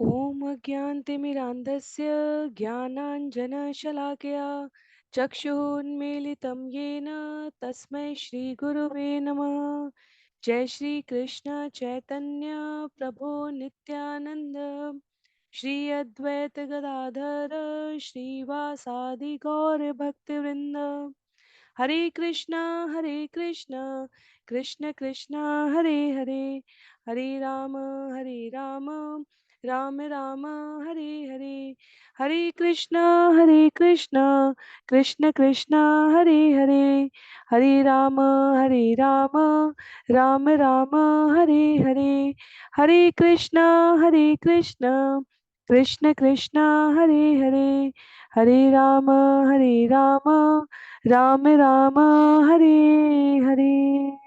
ॐ अज्ञानतिमिरान्धस्य ज्ञानाञ्जनशलाकया चक्षुरुन्मीलितं येन तस्मै श्रीगुरुवे नमः। जय श्री कृष्ण चैतन्य प्रभो नित्यानंद श्री अद्वैत गदाधर श्रीवासादि गौर भक्तवृंद। हरे कृष्णा कृष्ण कृष्णा हरे हरे, हरे राम राम राम हरे हरे। हरे कृष्णा कृष्ण कृष्णा हरे हरे, हरे राम राम राम हरे हरे। हरे कृष्णा कृष्ण कृष्णा हरे हरे, हरे राम राम राम हरे हरे।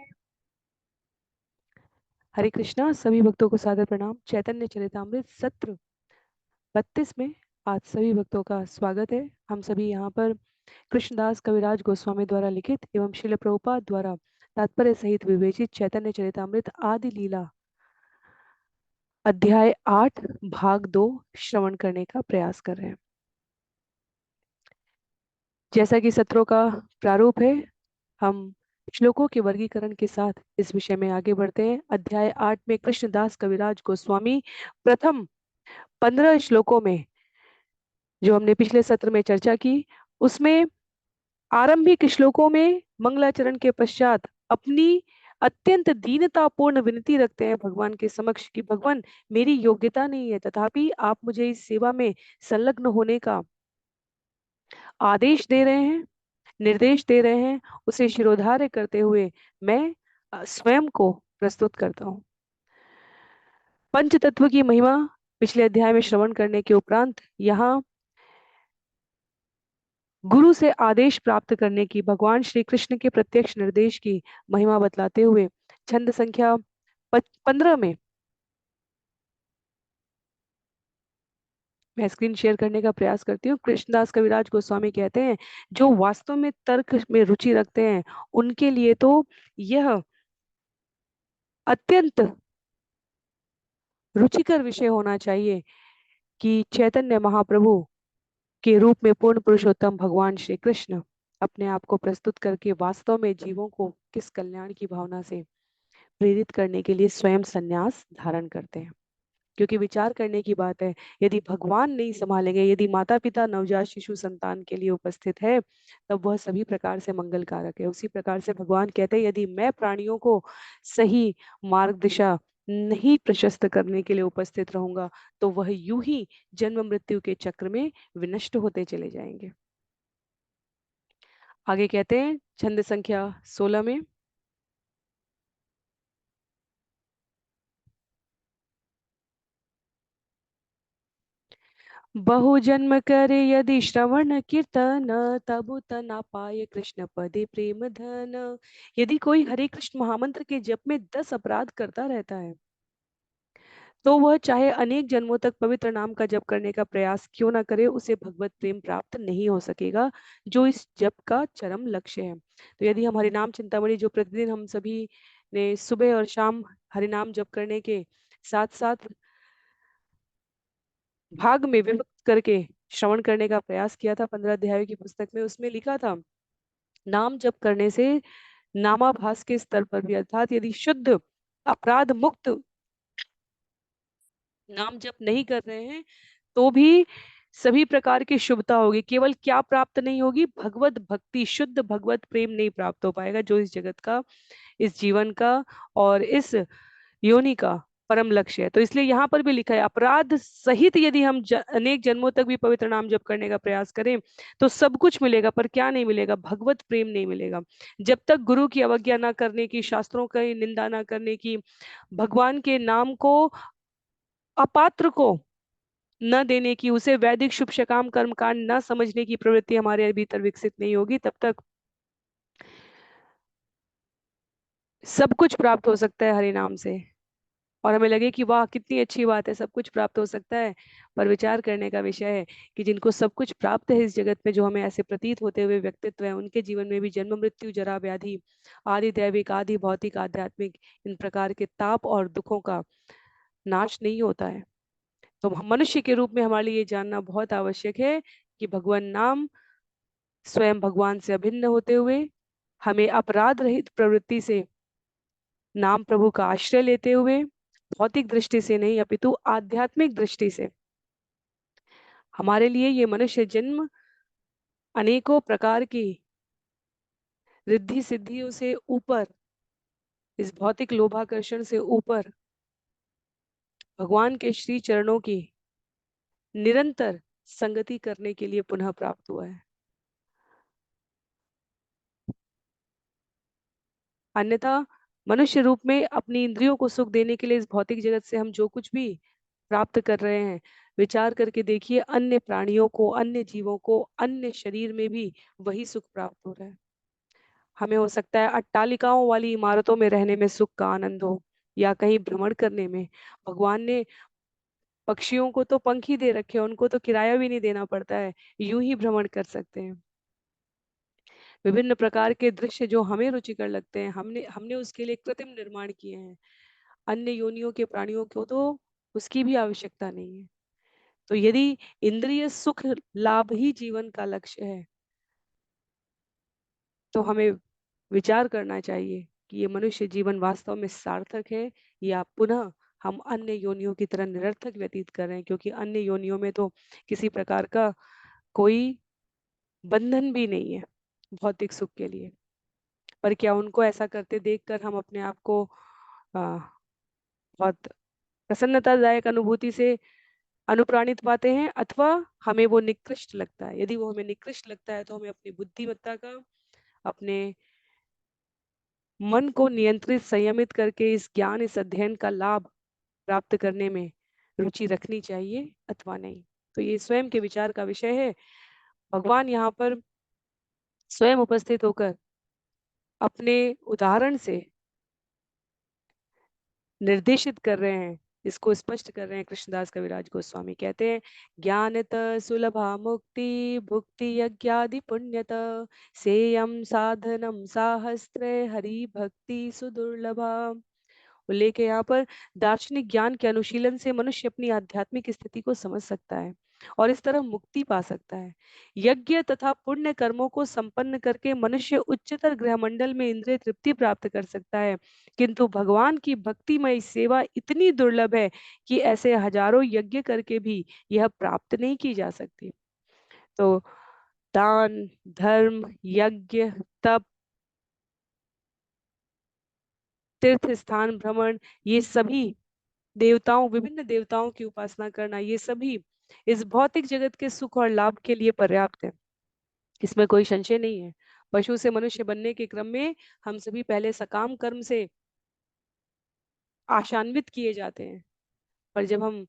हरे कृष्णा। सभी भक्तों को सादर प्रणाम। चैतन्य चरितामृत सत्र 32 में आज सभी भक्तों का स्वागत है। हम सभी यहाँ पर कृष्णदास कविराज गोस्वामी द्वारा लिखित एवं श्रील प्रभुपाद द्वारा तात्पर्य सहित विवेचित चैतन्य चरितामृत आदि लीला अध्याय 8 भाग 2 श्रवण करने का प्रयास कर रहे हैं। जैसा कि सत्रों का प्रारूप है, हम श्लोकों के वर्गीकरण के साथ इस विषय में आगे बढ़ते हैं। अध्याय 8 में कृष्णदास कविराज गोस्वामी प्रथम 15 श्लोकों में, जो हमने पिछले सत्र में चर्चा की, उसमें आरंभिक श्लोकों में मंगलाचरण के पश्चात अपनी अत्यंत दीनतापूर्ण विनती रखते हैं भगवान के समक्ष कि भगवान, मेरी योग्यता नहीं है, तथापि आप मुझे इस सेवा में संलग्न होने का आदेश दे रहे हैं, निर्देश दे रहे हैं। उसे शिरोधार्य करते हुए मैं स्वयं को प्रस्तुत करता हूँ। पंच तत्व की महिमा पिछले अध्याय में श्रवण करने के उपरांत यहाँ गुरु से आदेश प्राप्त करने की, भगवान श्री कृष्ण के प्रत्यक्ष निर्देश की महिमा बतलाते हुए छंद संख्या 15 में, मैं स्क्रीन शेयर करने का प्रयास करती हूँ। कृष्णदास कविराज गोस्वामी कहते हैं, जो वास्तव में तर्क में रुचि रखते हैं उनके लिए तो यह अत्यंत रुचिकर विषय होना चाहिए कि चैतन्य महाप्रभु के रूप में पूर्ण पुरुषोत्तम भगवान श्री कृष्ण अपने आप को प्रस्तुत करके वास्तव में जीवों को किस कल्याण की भावना से प्रेरित करने के लिए स्वयं संन्यास धारण करते हैं। क्योंकि विचार करने की बात है, यदि भगवान नहीं संभालेंगे, यदि माता पिता नवजात शिशु संतान के लिए उपस्थित है, तब वह सभी प्रकार से मंगल कारक है। उसी प्रकार से भगवान कहते हैं, यदि मैं प्राणियों को सही मार्ग दिशा नहीं प्रशस्त करने के लिए उपस्थित रहूंगा, तो वह यूं ही जन्म मृत्यु के चक्र में विनष्ट होते चले जाएंगे। आगे कहते हैं छंद संख्या 16 में, बहु जन्म करे यदि श्रवण कीर्तन, तबु तना पाए कृष्ण पदे प्रेम धन। यदि कोई हरे कृष्ण महामंत्र के जप में 10 अपराध करता रहता है, तो वह चाहे अनेक जन्मों तक पवित्र नाम का जप करने का प्रयास क्यों ना करे, उसे भगवत प्रेम प्राप्त नहीं हो सकेगा, जो इस जप का चरम लक्ष्य है। तो यदि हम हरिनाम चिंतामणि, जो प्रतिदिन हम सभी ने सुबह और शाम हरिनाम जप करने के साथ साथ भाग में विभक्त करके श्रवण करने का प्रयास किया था 15 अध्यायों की पुस्तक में, उसमें लिखा था, नाम जप करने से नामाभास के स्तर पर भी, अर्थात यदि शुद्ध अपराध मुक्त नाम जप नहीं कर रहे हैं, तो भी सभी प्रकार की शुभता होगी। केवल क्या प्राप्त नहीं होगी? भगवत भक्ति, शुद्ध भगवत प्रेम नहीं प्राप्त हो पाएगा, जो इस जगत का, इस जीवन का और इस योनि का परम लक्ष्य है। तो इसलिए यहाँ पर भी लिखा है, अपराध सहित यदि हम अनेक जन्मों तक भी पवित्र नाम जप करने का प्रयास करें, तो सब कुछ मिलेगा, पर क्या नहीं मिलेगा? भगवत प्रेम नहीं मिलेगा। जब तक गुरु की अवज्ञा ना करने की, शास्त्रों की निंदा ना करने की, भगवान के नाम को अपात्र को न देने की, उसे वैदिक शुभ काम कर्म कांड न समझने की प्रवृत्ति हमारे भीतर विकसित नहीं होगी, तब तक सब कुछ प्राप्त हो सकता है हरि नाम से, और हमें लगे कि वाह कितनी अच्छी बात है, सब कुछ प्राप्त हो सकता है। पर विचार करने का विषय है कि जिनको सब कुछ प्राप्त है इस जगत में, जो हमें ऐसे प्रतीत होते हुए व्यक्तित्व है, उनके जीवन में भी जन्म मृत्यु जरा व्याधि आदि दैविक आदि भौतिक आध्यात्मिक इन प्रकार के ताप और दुखों का नाश नहीं होता है। तो मनुष्य के रूप में हमारे लिए ये जानना बहुत आवश्यक है कि भगवान नाम स्वयं भगवान से अभिन्न होते हुए हमें अपराध रहित प्रवृत्ति से नाम प्रभु का आश्रय लेते हुए भौतिक दृष्टि से नहीं अपितु आध्यात्मिक दृष्टि से हमारे लिए ये मनुष्य जन्म अनेकों प्रकार की रिद्धि सिद्धियों से ऊपर, इस भौतिक लोभाकर्षण से ऊपर भगवान के श्री चरणों की निरंतर संगति करने के लिए पुनः प्राप्त हुआ है। अन्यथा मनुष्य रूप में अपनी इंद्रियों को सुख देने के लिए इस भौतिक जगत से हम जो कुछ भी प्राप्त कर रहे हैं, विचार करके देखिए अन्य प्राणियों को, अन्य जीवों को, अन्य शरीर में भी वही सुख प्राप्त हो रहा है। हमें हो सकता है अट्टालिकाओं वाली इमारतों में रहने में सुख का आनंद हो, या कहीं भ्रमण करने में। भगवान ने पक्षियों को तो पंख ही दे रखे हैं, उनको तो किराया भी नहीं देना पड़ता है, यूं ही भ्रमण कर सकते हैं। विभिन्न प्रकार के दृश्य जो हमें रुचिकर लगते हैं, हमने हमने उसके लिए कृत्रिम निर्माण किए हैं। अन्य योनियों के प्राणियों को तो उसकी भी आवश्यकता नहीं है। तो यदि इंद्रिय सुख लाभ ही जीवन का लक्ष्य है, तो हमें विचार करना चाहिए कि ये मनुष्य जीवन वास्तव में सार्थक है, या पुनः हम अन्य योनियों की तरह निरर्थक व्यतीत कर रहे हैं, क्योंकि अन्य योनियों में तो किसी प्रकार का कोई बंधन भी नहीं है भौतिक सुख के लिए। पर क्या उनको ऐसा करते देखकर हम अपने आप को आ, बहुत प्रसन्नतादायक अनुभूति से अनुप्राणित पाते हैं, अथवा हमें वो निकृष्ट लगता है? यदि वो हमें निकृष्ट लगता है तो हमें अपनी बुद्धिमत्ता का, अपने मन को नियंत्रित संयमित करके इस ज्ञान, इस अध्ययन का लाभ प्राप्त करने में रुचि रखनी चाहिए अथवा नहीं। तो ये स्वयं के विचार का विषय है। भगवान यहाँ पर स्वयं उपस्थित होकर अपने उदाहरण से निर्देशित कर रहे हैं, इसको स्पष्ट कर रहे हैं। कृष्णदास कविराज गोस्वामी कहते हैं, ज्ञानत सुलभा मुक्ति भुक्ति यज्ञादि पुण्यत सेयम साधनम साहस्त्रे हरि भक्ति सुदुर्लभा। उल्लेख है यहाँ पर, दार्शनिक ज्ञान के अनुशीलन से मनुष्य अपनी आध्यात्मिक स्थिति को समझ सकता है और इस तरह मुक्ति पा सकता है। यज्ञ तथा पुण्य कर्मों को संपन्न करके मनुष्य उच्चतर गृहमंडल में इंद्रिय तृप्ति प्राप्त कर सकता है, किंतु भगवान की भक्तिमय सेवा इतनी दुर्लभ है कि ऐसे हजारों यज्ञ करके भी यह प्राप्त नहीं की जा सकती। तो दान, धर्म, यज्ञ, तप, तीर्थ स्थान भ्रमण, ये सभी देवताओं, विभिन्न देवताओं की उपासना करना, ये सभी इस भौतिक जगत के सुख और लाभ के लिए पर्याप्त है, इसमें कोई संशय नहीं है। पशु से मनुष्य बनने के क्रम में हम सभी पहले सकाम कर्म से आशान्वित किए जाते हैं, पर जब हम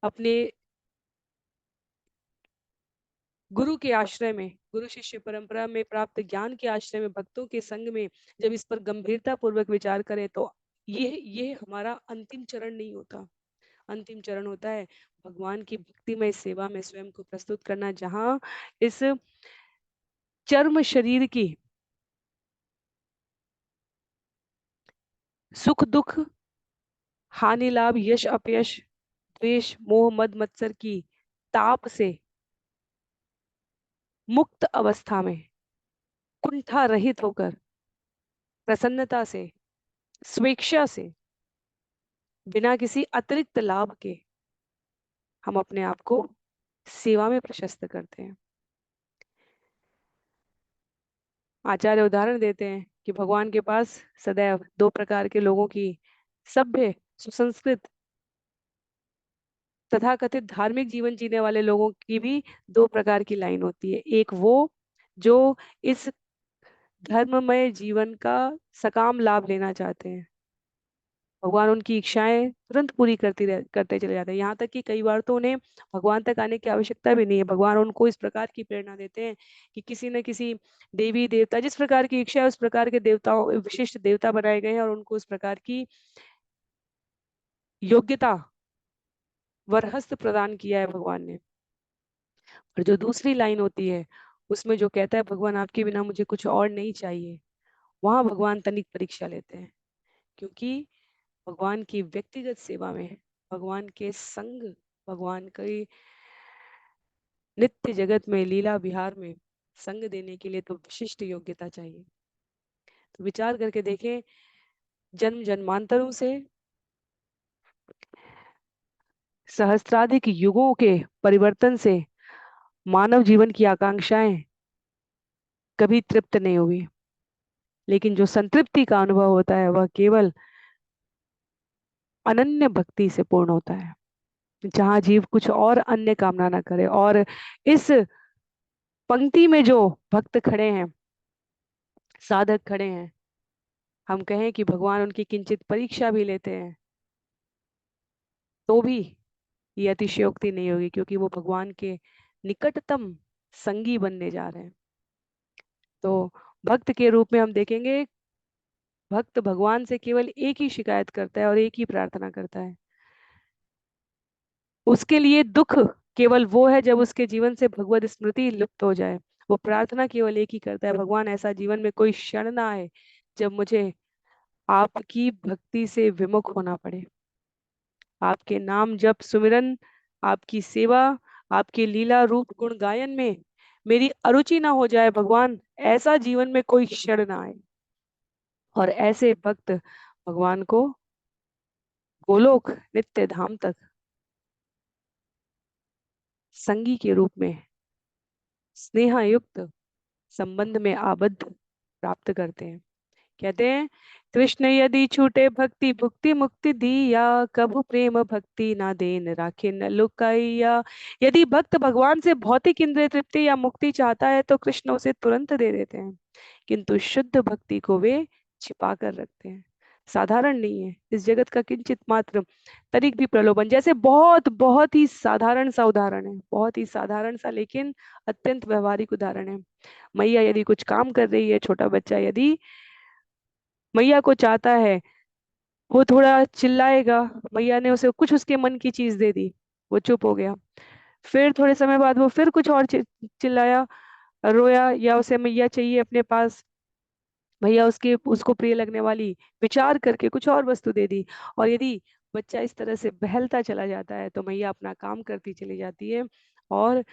अपने गुरु के आश्रय में, गुरु शिष्य परंपरा में प्राप्त ज्ञान के आश्रय में, भक्तों के संग में जब इस पर गंभीरता पूर्वक विचार करें, तो ये हमारा अंतिम चरण नहीं होता। अंतिम चरण होता है भगवान की भक्तिमय सेवा में स्वयं को प्रस्तुत करना, जहां इस चर्म शरीर की सुख दुख, हानि लाभ, यश अपयश, द्वेष मोह मद मत्सर की ताप से मुक्त अवस्था में कुंठा रहित होकर प्रसन्नता से, स्वेच्छा से, बिना किसी अतिरिक्त लाभ के हम अपने आप को सेवा में प्रशस्त करते हैं। आचार्य उदाहरण देते हैं कि भगवान के पास सदैव दो प्रकार के लोगों की, सभ्य सुसंस्कृत तथा कथित धार्मिक जीवन जीने वाले लोगों की भी दो प्रकार की लाइन होती है। एक वो जो इस धर्ममय जीवन का सकाम लाभ लेना चाहते हैं, भगवान उनकी इच्छाएं तुरंत पूरी करते चले जाते हैं, यहाँ तक कि कई बार तो उन्हें भगवान तक आने की आवश्यकता भी नहीं है। भगवान उनको इस प्रकार की प्रेरणा देते हैं कि किसी न किसी देवी देवता, जिस प्रकार की इच्छा है उस प्रकार के देवताओं, विशिष्ट देवता बनाए गए हैं और उनको उस प्रकार की योग्यता, वरहस्त प्रदान किया है भगवान ने। और जो दूसरी लाइन होती है उसमें जो कहता है भगवान आपके बिना मुझे कुछ और नहीं चाहिए, वहां भगवान तनिक परीक्षा लेते हैं, क्योंकि भगवान की व्यक्तिगत सेवा में, भगवान के संग भगवान की नित्य जगत में लीला विहार में संग देने के लिए तो विशिष्ट योग्यता चाहिए। तो विचार करके देखें, जन्म जन्मांतरों से, सहस्त्राधिक युगों के परिवर्तन से मानव जीवन की आकांक्षाएं कभी तृप्त नहीं हुई, लेकिन जो संतृप्ति का अनुभव होता है वह केवल अनन्य भक्ति से पूर्ण होता है, जहाँ जीव कुछ और अन्य कामना ना करे। और इस पंक्ति में जो भक्त खड़े हैं, साधक खड़े हैं, हम कहें कि भगवान उनकी किंचित परीक्षा भी लेते हैं तो भी ये अतिशयोक्ति नहीं होगी, क्योंकि वो भगवान के निकटतम संगी बनने जा रहे हैं। तो भक्त के रूप में हम देखेंगे, भक्त भगवान से केवल एक ही शिकायत करता है और एक ही प्रार्थना करता है। उसके लिए दुख केवल वो है जब उसके जीवन से भगवत स्मृति लुप्त हो जाए। वो प्रार्थना केवल एक ही करता है, भगवान ऐसा जीवन में कोई क्षण ना आए जब मुझे आपकी भक्ति से विमुख होना पड़े। आपके नाम जप सुमिरन, आपकी सेवा, आपके लीला रूप गुण गायन में मेरी अरुचि ना हो जाए भगवान, ऐसा जीवन में कोई क्षण ना आए। और ऐसे भक्त भगवान को गोलोक नित्य धाम तक संगी के रूप में स्नेहयुक्त संबंध में आबद्ध प्राप्त करते हैं। कहते हैं, कृष्ण यदि छूटे भक्ति भुक्ति मुक्ति दिया, कभु प्रेम भक्ति ना देन राखे न लुकाइया। यदि भक्त भगवान से भौतिक इंद्रिय तृप्ति या मुक्ति चाहता है तो कृष्ण उसे तुरंत दे देते हैं, किंतु शुद्ध भक्ति को वे छिपा कर रखते हैं। साधारण नहीं है इस जगत का किंचित मात्र तनिक भी प्रलोभन। जैसे बहुत बहुत ही साधारण सा उदाहरण है, बहुत ही साधारण सा लेकिन अत्यंत व्यवहारिक उदाहरण है। मैया यदि कुछ काम कर रही है, छोटा बच्चा यदि मैया को चाहता है, वो थोड़ा चिल्लाएगा, मैया ने उसे कुछ उसके मन की चीज दे दी, वो चुप हो गया। फिर थोड़े समय बाद वो फिर कुछ और चिल्लाया, रोया, या उसे मैया चाहिए अपने पास, भैया उसके उसको प्रिय लगने वाली विचार करके कुछ और वस्तु दे दी। और यदि बच्चा इस तरह से बहलता चला जाता है तो मैया अपना काम करती चली जाती है और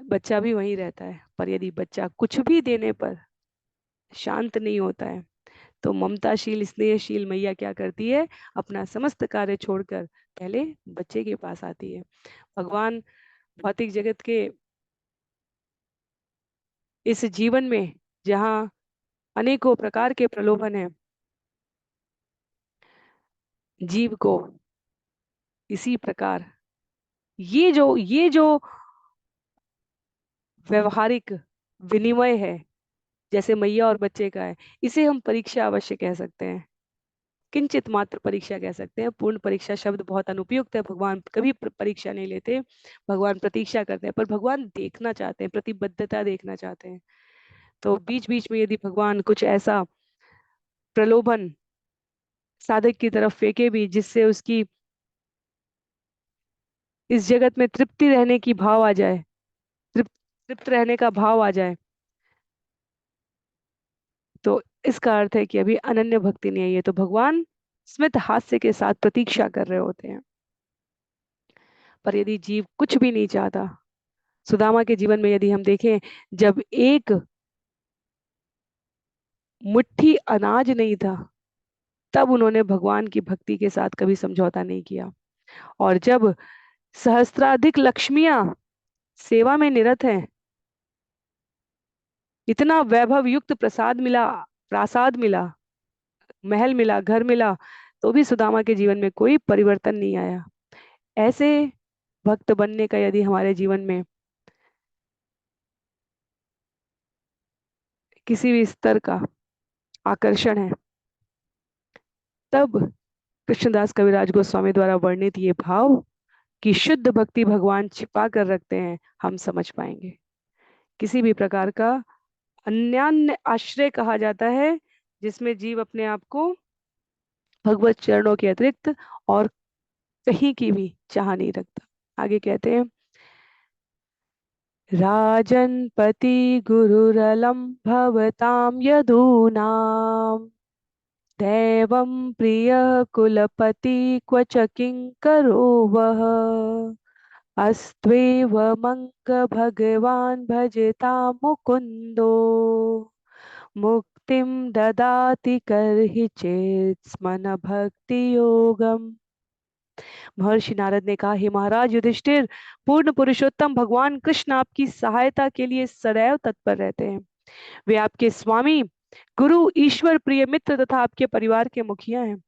बच्चा भी वहीं रहता है। पर यदि बच्चा कुछ भी देने पर शांत नहीं होता है तो ममताशील स्नेहशील मैया क्या करती है, अपना समस्त कार्य छोड़कर पहले बच्चे के पास आती है। भगवान भौतिक जगत के इस जीवन में जहाँ अनेकों प्रकार के प्रलोभन है, जीव को इसी प्रकार ये जो व्यवहारिक विनिमय है, जैसे मैया और बच्चे का है, इसे हम परीक्षा अवश्य कह सकते हैं, किंचित मात्र परीक्षा कह सकते हैं। पूर्ण परीक्षा शब्द बहुत अनुपयुक्त है, भगवान कभी परीक्षा नहीं लेते, भगवान प्रतीक्षा करते हैं। पर भगवान देखना चाहते हैं, प्रतिबद्धता देखना चाहते हैं। तो बीच बीच में यदि भगवान कुछ ऐसा प्रलोभन साधक की तरफ फेंके भी जिससे उसकी इस जगत में तृप्ति रहने की भाव आ जाए, तृप्त तृप्त रहने का भाव आ जाए, तो इसका अर्थ है कि अभी अनन्य भक्ति नहीं आई है। तो भगवान स्मित हास्य के साथ प्रतीक्षा कर रहे होते हैं। पर यदि जीव कुछ भी नहीं चाहता, सुदामा के जीवन में यदि हम देखें, जब एक मुट्ठी अनाज नहीं था तब उन्होंने भगवान की भक्ति के साथ कभी समझौता नहीं किया। और जब सहस्त्राधिक लक्ष्मियां सेवा में निरत हैं, इतना वैभव युक्त प्रसाद मिला, प्रासाद मिला, महल मिला, घर मिला, तो भी सुदामा के जीवन में कोई परिवर्तन नहीं आया। ऐसे भक्त बनने का यदि हमारे जीवन में किसी भी स्तर का आकर्षण है, तब कृष्णदास कविराज गोस्वामी द्वारा वर्णित ये भाव कि शुद्ध भक्ति भगवान छिपा कर रखते हैं, हम समझ पाएंगे। किसी भी प्रकार का अन्यान्य आश्रय कहा जाता है जिसमें जीव अपने आप को भगवत चरणों के अतिरिक्त और कहीं की भी चाह नहीं रखता। आगे कहते हैं, राजन पति गुरुरलम भवताम यदूनाम दैवं प्रिय कुलपति क्व च किंकरो वह, अस्त्वेव मंग भगवान भजता मुकुंदो, मुक्तिं ददाति करहि चेत् स्मन भक्ति योगम। महर्षि नारद ने कहा, हे महाराज युधिष्ठिर, पूर्ण पुरुषोत्तम भगवान कृष्ण आपकी सहायता के लिए सदैव तत्पर रहते हैं। वे आपके स्वामी, गुरु, ईश्वर, प्रिय मित्र तथा आपके परिवार के मुखिया हैं।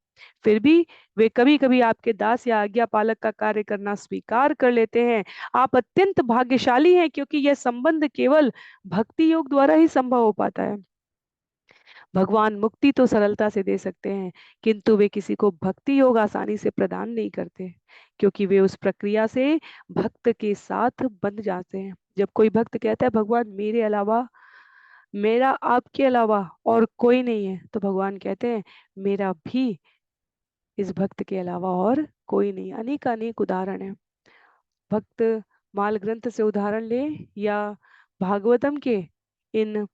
फिर भी वे कभी कभी आपके दास या आज्ञा पालक का कार्य करना स्वीकार कर लेते हैं। आप अत्यंत भाग्यशाली हैं, क्योंकि यह संबंध केवल भक्ति योग द्वारा ही संभव हो पाता है। भगवान मुक्ति तो सरलता से दे सकते हैं, किंतु वे किसी को भक्ति योग आसानी से प्रदान नहीं करते, क्योंकि वे उस प्रक्रिया से भक्त के साथ बंध जाते हैं। जब कोई भक्त कहता है भगवान मेरे अलावा, मेरा आपके अलावा और कोई नहीं है, तो भगवान कहते हैं मेरा भी इस भक्त के अलावा और कोई नहीं। अनेक अनेक उदाहरण है। भक्त माल ग्रंथ से उदाहरण ले या भागवतम के इन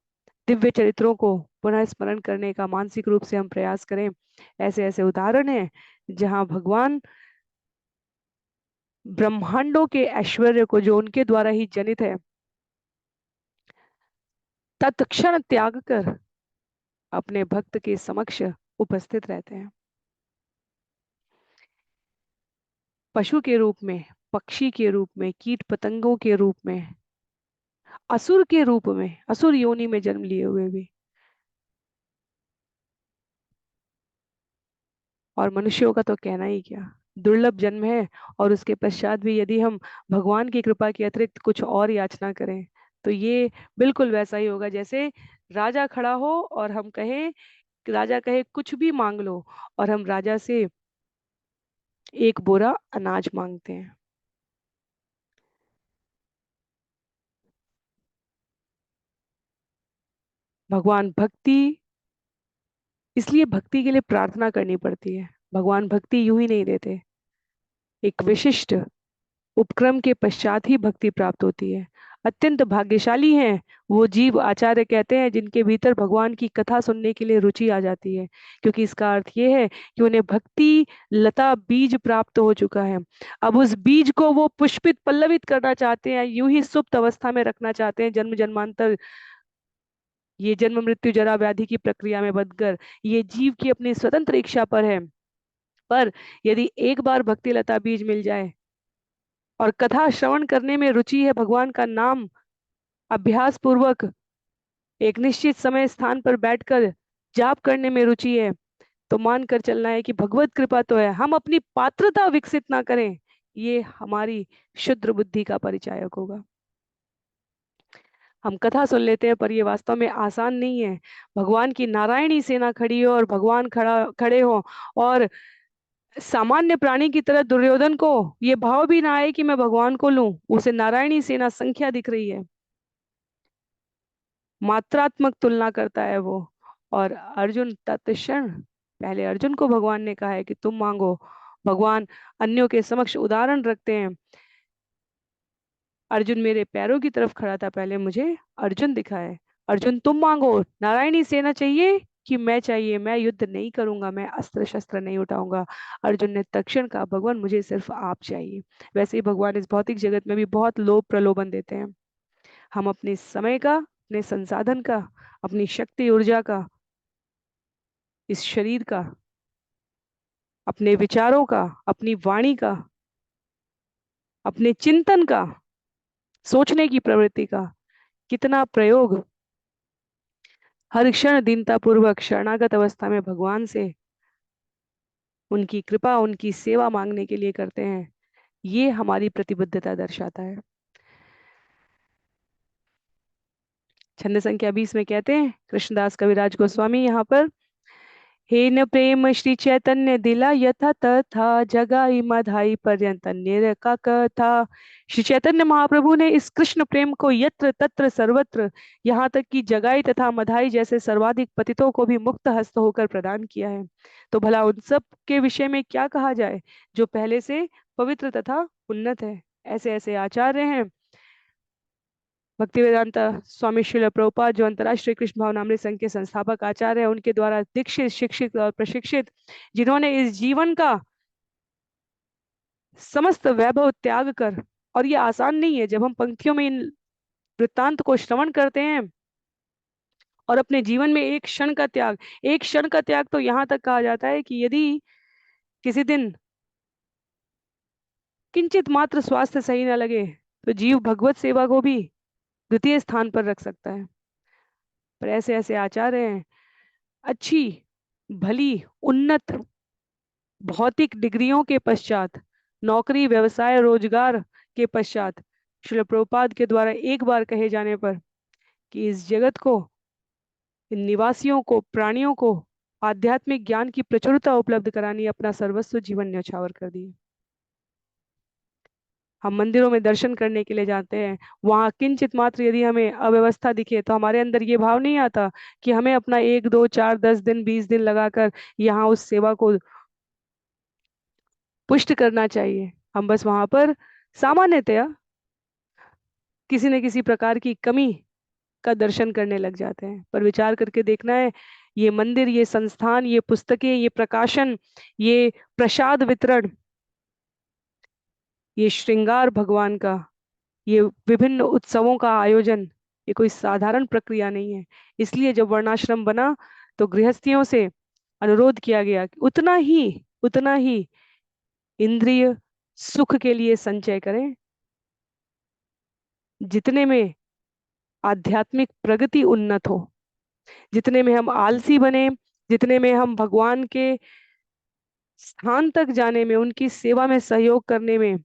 दिव्य चरित्रों को पुनः स्मरण करने का मानसिक रूप से हम प्रयास करें, ऐसे ऐसे उदाहरण हैं जहां भगवान ब्रह्मांडों के ऐश्वर्य को, जो उनके द्वारा ही जनित है, तत्क्षण त्याग कर अपने भक्त के समक्ष उपस्थित रहते हैं। पशु के रूप में, पक्षी के रूप में, कीट पतंगों के रूप में, असुर के रूप में, असुर योनि में जन्म लिए हुए भी, और मनुष्यों का तो कहना ही क्या, दुर्लभ जन्म है। और उसके पश्चात भी यदि हम भगवान की कृपा के अतिरिक्त कुछ और याचना करें, तो ये बिल्कुल वैसा ही होगा जैसे राजा खड़ा हो और हम कहें, राजा कहे कुछ भी मांग लो, और हम राजा से एक बोरा अनाज मांगते हैं। भगवान भक्ति, इसलिए भक्ति के लिए प्रार्थना करनी पड़ती है। भगवान भक्ति यूं ही नहीं देते, एक विशिष्ट उपक्रम के पश्चात ही भक्ति प्राप्त होती है। अत्यंत भाग्यशाली हैं वो जीव, आचार्य कहते हैं, जिनके भीतर भगवान की कथा सुनने के लिए रुचि आ जाती है, क्योंकि इसका अर्थ ये है कि उन्हें भक्ति लता बीज प्राप्त हो चुका है। अब उस बीज को वो पुष्पित पल्लवित करना चाहते हैं, यूं ही सुप्त अवस्था में रखना चाहते हैं, जन्म जन्मांतर ये जन्म मृत्यु जरा व्याधि की प्रक्रिया में बंधकर। ये जीव की अपनी स्वतंत्र इच्छा पर है। पर यदि एक बार भक्ति लता बीज मिल जाए और कथा श्रवण करने में रुचि है, भगवान का नाम अभ्यास पूर्वक एक निश्चित समय स्थान पर बैठकर जाप करने में रुचि है, तो मान कर चलना है कि भगवत कृपा तो है। हम अपनी पात्रता विकसित ना करें, ये हमारी शुद्र बुद्धि का परिचायक होगा। हम कथा सुन लेते हैं, पर ये वास्तव में आसान नहीं है। भगवान की नारायणी सेना खड़ी हो और भगवान खड़े हो, और सामान्य प्राणी की तरह दुर्योधन को ये भाव भी ना आए कि मैं भगवान को लूं। उसे नारायणी सेना संख्या दिख रही है, मात्रात्मक तुलना करता है वो। और अर्जुन तत्क्षण, पहले अर्जुन को भगवान ने कहा है कि तुम मांगो। भगवान अन्यों के समक्ष उदाहरण रखते हैं। अर्जुन मेरे पैरों की तरफ खड़ा था, पहले मुझे अर्जुन दिखा है। अर्जुन तुम मांगो, नारायणी सेना चाहिए कि मैं चाहिए, मैं युद्ध नहीं करूंगा, मैं अस्त्र शस्त्र नहीं उठाऊंगा। अर्जुन ने तक्षण कहा भगवान मुझे सिर्फ आप चाहिए। वैसे ही भगवान इस भौतिक जगत में भी बहुत लोभ प्रलोभन देते हैं। हम अपने समय का, अपने संसाधन का, अपनी शक्ति ऊर्जा का, इस शरीर का, अपने विचारों का, अपनी वाणी का, अपने चिंतन का, सोचने की प्रवृत्ति का कितना प्रयोग हर क्षण दीनता पूर्वक शरणागत अवस्था में भगवान से उनकी कृपा, उनकी सेवा मांगने के लिए करते हैं, ये हमारी प्रतिबद्धता दर्शाता है। छंद संख्या 20 में कहते हैं कृष्णदास कविराज गोस्वामी यहाँ पर, हे न प्रेम श्री चैतन्य दिला यथा तथा जगाई मधाई पर्यंत अन्य का कथा। श्री चैतन्य महाप्रभु ने इस कृष्ण प्रेम को यत्र तत्र सर्वत्र, यहाँ तक कि जगाई तथा मधाई जैसे सर्वाधिक पतितों को भी मुक्त हस्त होकर प्रदान किया है। तो भला उन सब के विषय में क्या कहा जाए जो पहले से पवित्र तथा उन्नत है। ऐसे ऐसे आचार्य हैं, भक्ति वेदांता स्वामी श्रील प्रभुपाद जो अंतर्राष्ट्रीय कृष्ण भावनामृत संघ के संस्थापक आचार्य है, उनके द्वारा दीक्षित, शिक्षित और प्रशिक्षित, जिन्होंने इस जीवन का समस्त वैभव त्याग कर, और ये आसान नहीं है, जब हम पंक्तियों में इन वृत्तांत को श्रवण करते हैं और अपने जीवन में एक क्षण का त्याग, एक क्षण का त्याग तो यहाँ तक कहा जाता है कि यदि किसी दिन किंचित मात्र स्वास्थ्य सही न लगे तो जीव भगवत सेवा को भी द्वितीय स्थान पर रख सकता है। पर ऐसे ऐसे आचार्य हैं, अच्छी भली उन्नत भौतिक डिग्रियों के पश्चात, नौकरी व्यवसाय रोजगार के पश्चात, श्रील प्रभुपाद के द्वारा एक बार कहे जाने पर कि इस जगत को, इन निवासियों को, प्राणियों को आध्यात्मिक ज्ञान की प्रचुरता उपलब्ध करानी, अपना सर्वस्व जीवन न्यौछावर कर दिए। हम मंदिरों में दर्शन करने के लिए जाते हैं, वहां किंचित मात्र यदि हमें अव्यवस्था दिखे तो हमारे अंदर ये भाव नहीं आता कि हमें अपना 1 2 4 10 दिन 20 दिन लगाकर यहाँ उस सेवा को पुष्ट करना चाहिए। हम बस वहां पर सामान्यतया किसी न किसी प्रकार की कमी का दर्शन करने लग जाते हैं। पर विचार करके देखना है, ये मंदिर, ये संस्थान, ये पुस्तकें, ये प्रकाशन, ये प्रसाद वितरण, ये श्रृंगार भगवान का, ये विभिन्न उत्सवों का आयोजन, ये कोई साधारण प्रक्रिया नहीं है। इसलिए जब वर्णाश्रम बना तो गृहस्थियों से अनुरोध किया गया कि उतना ही इंद्रिय सुख के लिए संचय करें, जितने में आध्यात्मिक प्रगति उन्नत हो, जितने में हम आलसी बने, जितने में हम भगवान के स्थान तक जाने में, उनकी सेवा में सहयोग करने में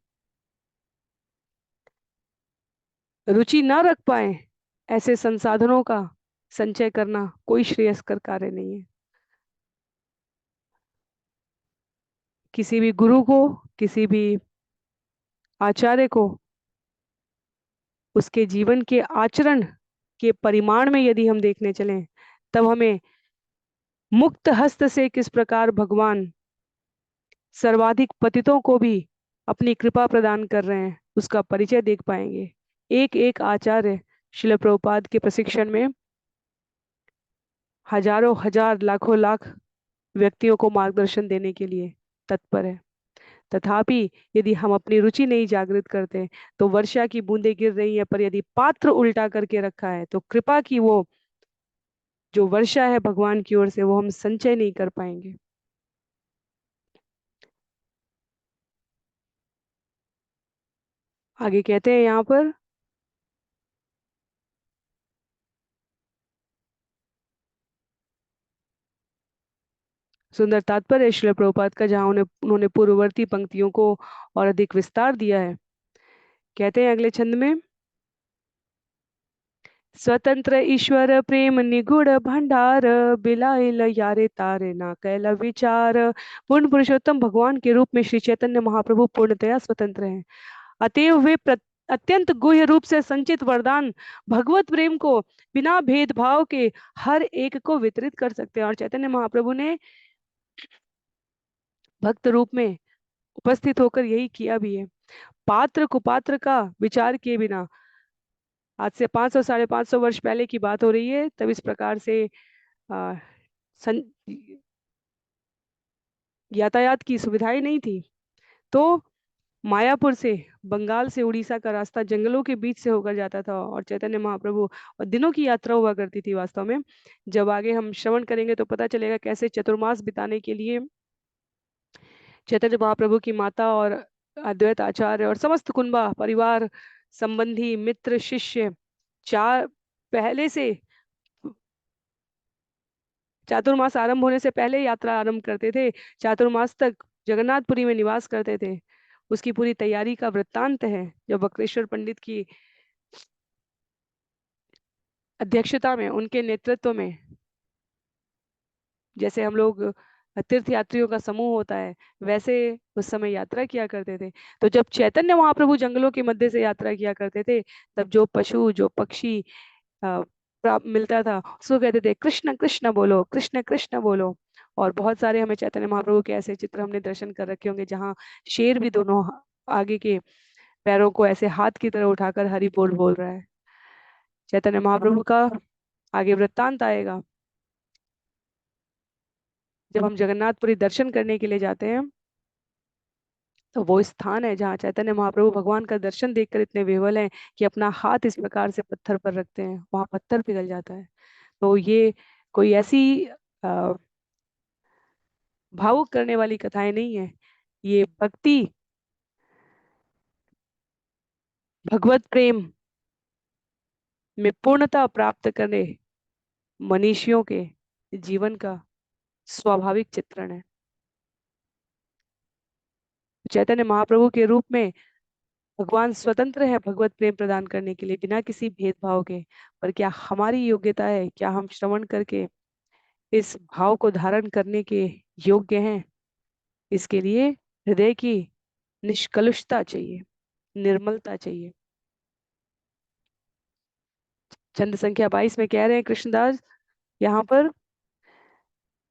रुचि ना रख पाए, ऐसे संसाधनों का संचय करना कोई श्रेयस्कर कार्य नहीं है। किसी भी गुरु को, किसी भी आचार्य को उसके जीवन के आचरण के परिमाण में यदि हम देखने चलें, तब हमें मुक्त हस्त से किस प्रकार भगवान सर्वाधिक पतितों को भी अपनी कृपा प्रदान कर रहे हैं उसका परिचय देख पाएंगे। एक एक आचार्य श्रील प्रभुपाद के प्रशिक्षण में हजारों हजार लाखों लाख व्यक्तियों को मार्गदर्शन देने के लिए तत्पर है। तथापि यदि हम अपनी रुचि नहीं जागृत करते तो वर्षा की बूंदें गिर रही है, पर यदि पात्र उल्टा करके रखा है तो कृपा की वो जो वर्षा है भगवान की ओर से, वो हम संचय नहीं कर पाएंगे। आगे कहते हैं यहाँ पर, सुंदर तात्पर्य श्रील प्रभुपाद का, जहाँ उन्होंने पूर्ववर्ती पंक्तियों को और अधिक विस्तार दिया है। कहते हैं अगले छंद में, स्वतंत्र ईश्वर प्रेम निगुण भंडार, बिलाइल यारे तारे ना कैला विचार। पूर्ण पुरुषोत्तम भगवान के रूप में श्री चैतन्य महाप्रभु पूर्णतया स्वतंत्र हैं। अतएव वे अत्यंत गुह्य रूप से संचित वरदान भगवत प्रेम को बिना भेदभाव के हर एक को वितरित कर सकते हैं। और चैतन्य महाप्रभु ने भक्त रूप में उपस्थित होकर यही किया भी है। पात्र कुपात्र का विचार किए बिना, आज से 500 550 वर्ष पहले की बात हो रही है, तब इस प्रकार से आ, सं, यातायात की सुविधाएं नहीं थी। तो मायापुर से, बंगाल से उड़ीसा का रास्ता जंगलों के बीच से होकर जाता था और चैतन्य महाप्रभु, और दिनों की यात्रा हुआ करती थी वास्तव में। जब आगे हम श्रवण करेंगे तो पता चलेगा कैसे चतुर्मास बिताने के लिए चैतन्य महाप्रभु की माता और अद्वैत आचार्य और समस्त कुंबा परिवार, संबंधी, मित्र, शिष्य, चार पहले से चातुर्मास आरंभ होने से पहले यात्रा आरंभ करते थे, चातुर्मास तक जगन्नाथपुरी में निवास करते थे। उसकी पूरी तैयारी का वृत्तांत है, जब वक्रेश्वर पंडित की अध्यक्षता में, उनके नेतृत्व में, जैसे हम लोग तीर्थ यात्रियों का समूह होता है वैसे उस समय यात्रा किया करते थे। तो जब चैतन्य महाप्रभु जंगलों के मध्य से यात्रा किया करते थे, तब जो पशु, जो पक्षी प्राप्त मिलता था उसको कहते थे कृष्ण कृष्ण बोलो, कृष्ण कृष्ण बोलो। और बहुत सारे हमें चैतन्य महाप्रभु के ऐसे चित्र हमने दर्शन कर रखे होंगे जहाँ शेर भी दोनों आगे के पैरों को ऐसे हाथ की तरह उठाकर हरि बोल बोल रहा है। चैतन्य महाप्रभु का आगे वृत्तांत आएगा। जब हम जगन्नाथपुरी दर्शन करने के लिए जाते हैं तो वो स्थान है जहाँ चैतन्य महाप्रभु भगवान का दर्शन देखकर इतने विह्वल हैं कि अपना हाथ इस प्रकार से पत्थर पर रखते हैं, वहां पत्थर पिघल जाता है। तो ये कोई ऐसी अ, भावुक करने वाली कथाएं नहीं है। ये भक्ति, भगवत प्रेम में पूर्णता प्राप्त करने मनीषियों के जीवन का स्वाभाविक चित्रण है। चैतन्य महाप्रभु के रूप में भगवान स्वतंत्र है भगवत प्रेम प्रदान करने के लिए बिना किसी भेदभाव के। पर क्या हमारी योग्यता है, क्या हम श्रवण करके इस भाव को धारण करने के योग्य हैं? इसके लिए हृदय की निष्कलुषता चाहिए, निर्मलता चाहिए। चंद संख्या 22 में कह रहे हैं कृष्णदास यहाँ पर,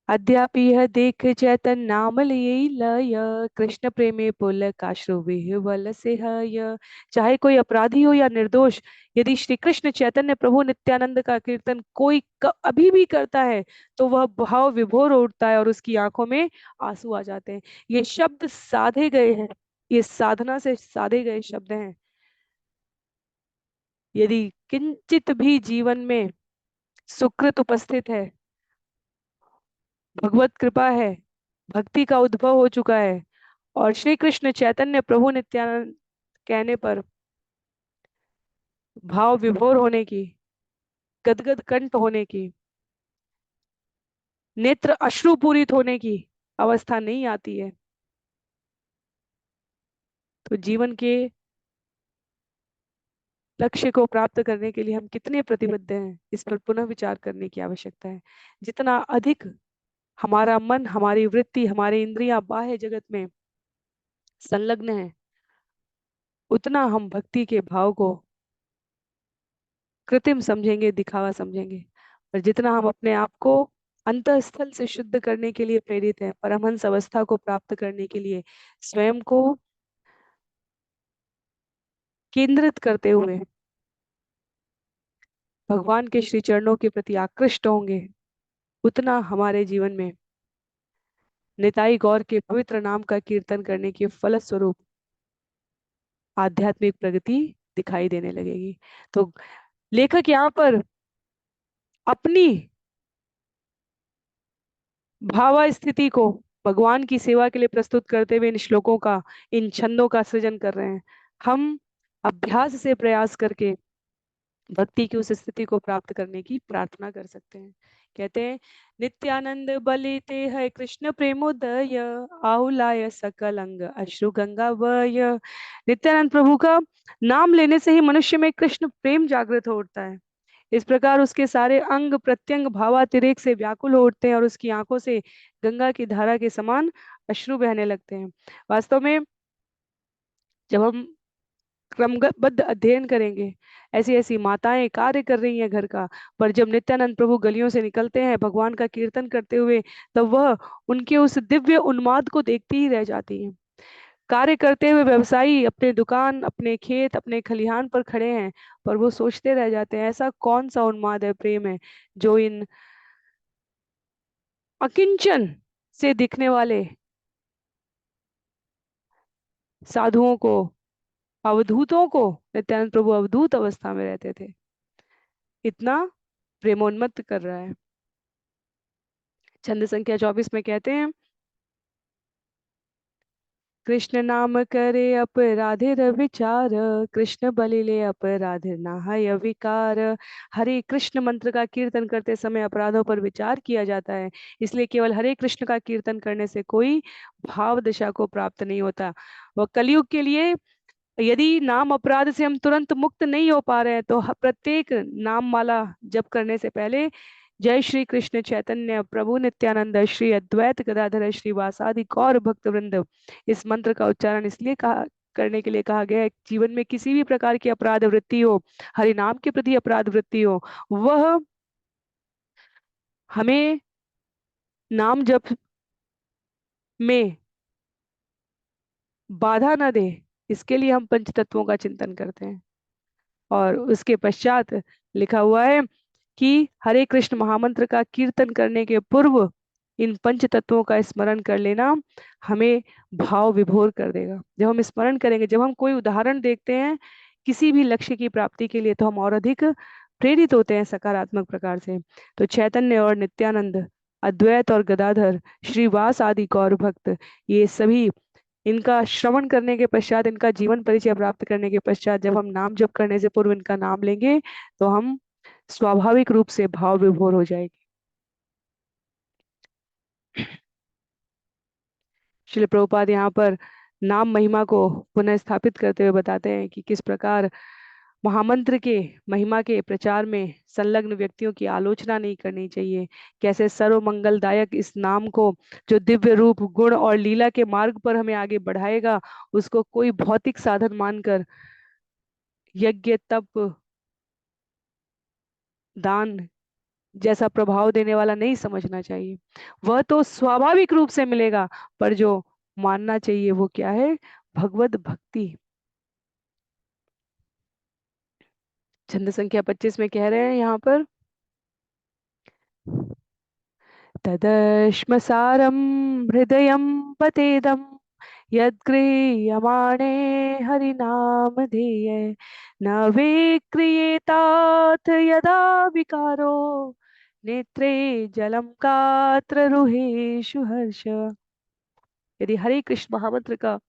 अद्यापि यह देख चैतन नाम लिये लय, कृष्ण प्रेमे पुलकाश्रु विह्वल से हय। चाहे कोई अपराधी हो या निर्दोष, यदि श्री कृष्ण चैतन्य प्रभु नित्यानंद का कीर्तन कोई अभी भी करता है तो वह भाव विभोर उठता है और उसकी आंखों में आंसू आ जाते हैं। ये शब्द साधे गए हैं, ये साधना से साधे गए शब्द हैं। यदि किंचित भी जीवन में सुकृत उपस्थित है, भगवत कृपा है, भक्ति का उद्भव हो चुका है और श्री कृष्ण चैतन्य प्रभु नित्यानंद कहने पर भाव विभोर होने की, गदगद कंठ होने की, नेत्र अश्रुपूरित होने की अवस्था नहीं आती है, तो जीवन के लक्ष्य को प्राप्त करने के लिए हम कितने प्रतिबद्ध हैं, इस पर पुनः विचार करने की आवश्यकता है। जितना अधिक हमारा मन, हमारी वृत्ति, हमारी इंद्रियां बाह्य जगत में संलग्न है, उतना हम भक्ति के भाव को कृत्रिम समझेंगे, दिखावा समझेंगे। और जितना हम अपने आप को अंतःस्थल से शुद्ध करने के लिए प्रेरित हैं, परमहंस अवस्था को प्राप्त करने के लिए स्वयं को केंद्रित करते हुए भगवान के श्री चरणों के प्रति आकृष्ट होंगे, उतना हमारे जीवन में निताई गौर के पवित्र नाम का कीर्तन करने के फलस्वरूप आध्यात्मिक प्रगति दिखाई देने लगेगी। तो लेखक यहाँ पर अपनी भावा स्थिति को भगवान की सेवा के लिए प्रस्तुत करते हुए इन श्लोकों का, इन छंदों का सृजन कर रहे हैं। हम अभ्यास से प्रयास करके भक्ति की उस स्थिति को प्राप्त करने की प्रार्थना कर सकते हैं। कहते हैं, नित्यानंद बलिते है कृष्ण प्रेमोदय, आहुलाय सकल अंग अश्रु गंगा वय। नित्यानंद प्रभु का नाम लेने से ही मनुष्य में कृष्ण प्रेम जागृत हो उठता है। इस प्रकार उसके सारे अंग प्रत्यंग भावातिरेक से व्याकुल हो उठते हैं और उसकी आंखों से गंगा की धारा के समान अश्रु बहने लगते हैं। वास्तव में जब हम क्रमबद्ध अध्ययन करेंगे, ऐसी ऐसी माताएं कार्य कर रही हैं घर का, पर जब नित्यानंद प्रभु गलियों से निकलते हैं भगवान का कीर्तन करते हुए, तब वह उनके उस दिव्य उन्माद को देखती ही रह जाती हैं। कार्य करते हुए व्यवसायी अपने दुकान, अपने खेत, अपने खलिहान पर खड़े हैं, पर वो सोचते रह जाते हैं ऐसा कौन सा उन्माद है, प्रेम है, जो इन अकिंचन से दिखने वाले साधुओं को, अवधूतों को, नित्यानंद प्रभु अवधूत अवस्था में रहते थे, इतना प्रेमोन्मत्त कर रहा है। छंद संख्या 24 में कहते हैं, कृष्ण नाम करे अपराधिर विचार, कृष्ण बलिले अपराधिर नाहय विकार। हरे कृष्ण मंत्र का कीर्तन करते समय अपराधों पर विचार किया जाता है, इसलिए केवल हरे कृष्ण का कीर्तन करने से कोई भाव दशा को प्राप्त नहीं होता। वह कलयुग के लिए यदि नाम अपराध से हम तुरंत मुक्त नहीं हो पा रहे हैं तो प्रत्येक नाम माला जप करने से पहले जय श्री कृष्ण चैतन्य प्रभु नित्यानंद श्री अद्वैत गदाधर श्री वासादि गौर भक्त वृंद, इस मंत्र का उच्चारण इसलिए कहा करने के लिए कहा गया है। जीवन में किसी भी प्रकार की अपराध वृत्ति हो, हरि नाम के प्रति अपराध वृत्ति हो, वह हमें नाम जप में बाधा न दे, इसके लिए हम पंच तत्वों का चिंतन करते हैं। और उसके पश्चात लिखा हुआ है कि हरे कृष्ण महामंत्र का कीर्तन करने के पूर्व इन पंच तत्वों का स्मरण कर लेना हमें भाव विभोर कर देगा। जब हम स्मरण करेंगे, जब हम कोई उदाहरण देखते हैं किसी भी लक्ष्य की प्राप्ति के लिए, तो हम और अधिक प्रेरित होते हैं सकारात्मक प्रकार से। तो चैतन्य और नित्यानंद, अद्वैत और गदाधर, श्रीवास आदि गौर भक्त, ये सभी, इनका श्रवण करने के पश्चात, इनका जीवन परिचय प्राप्त करने के पश्चात, जब हम नाम जप करने से पूर्व इनका नाम लेंगे तो हम स्वाभाविक रूप से भाव विभोर हो जाएगी। श्रील प्रभुपाद यहाँ पर नाम महिमा को पुनः स्थापित करते हुए बताते हैं कि किस प्रकार महामंत्र के महिमा के प्रचार में संलग्न व्यक्तियों की आलोचना नहीं करनी चाहिए। कैसे सर्व मंगलदायक इस नाम को, जो दिव्य रूप, गुण और लीला के मार्ग पर हमें आगे बढ़ाएगा, उसको कोई भौतिक साधन मानकर यज्ञ, तप, दान जैसा प्रभाव देने वाला नहीं समझना चाहिए। वह तो स्वाभाविक रूप से मिलेगा, पर जो मानना चाहिए वो क्या है? भगवत भक्ति। छंद संख्या 25 में कह रहे हैं यहाँ पर, तदश्मसारं हृदयं पतेदं यद्गृह्यमाणे हरिनामधेये न विक्रियेताथ यदा विकारो नेत्रे जलं गात्र रुहेषु हर्ष। यदि हरे कृष्ण महामंत्र का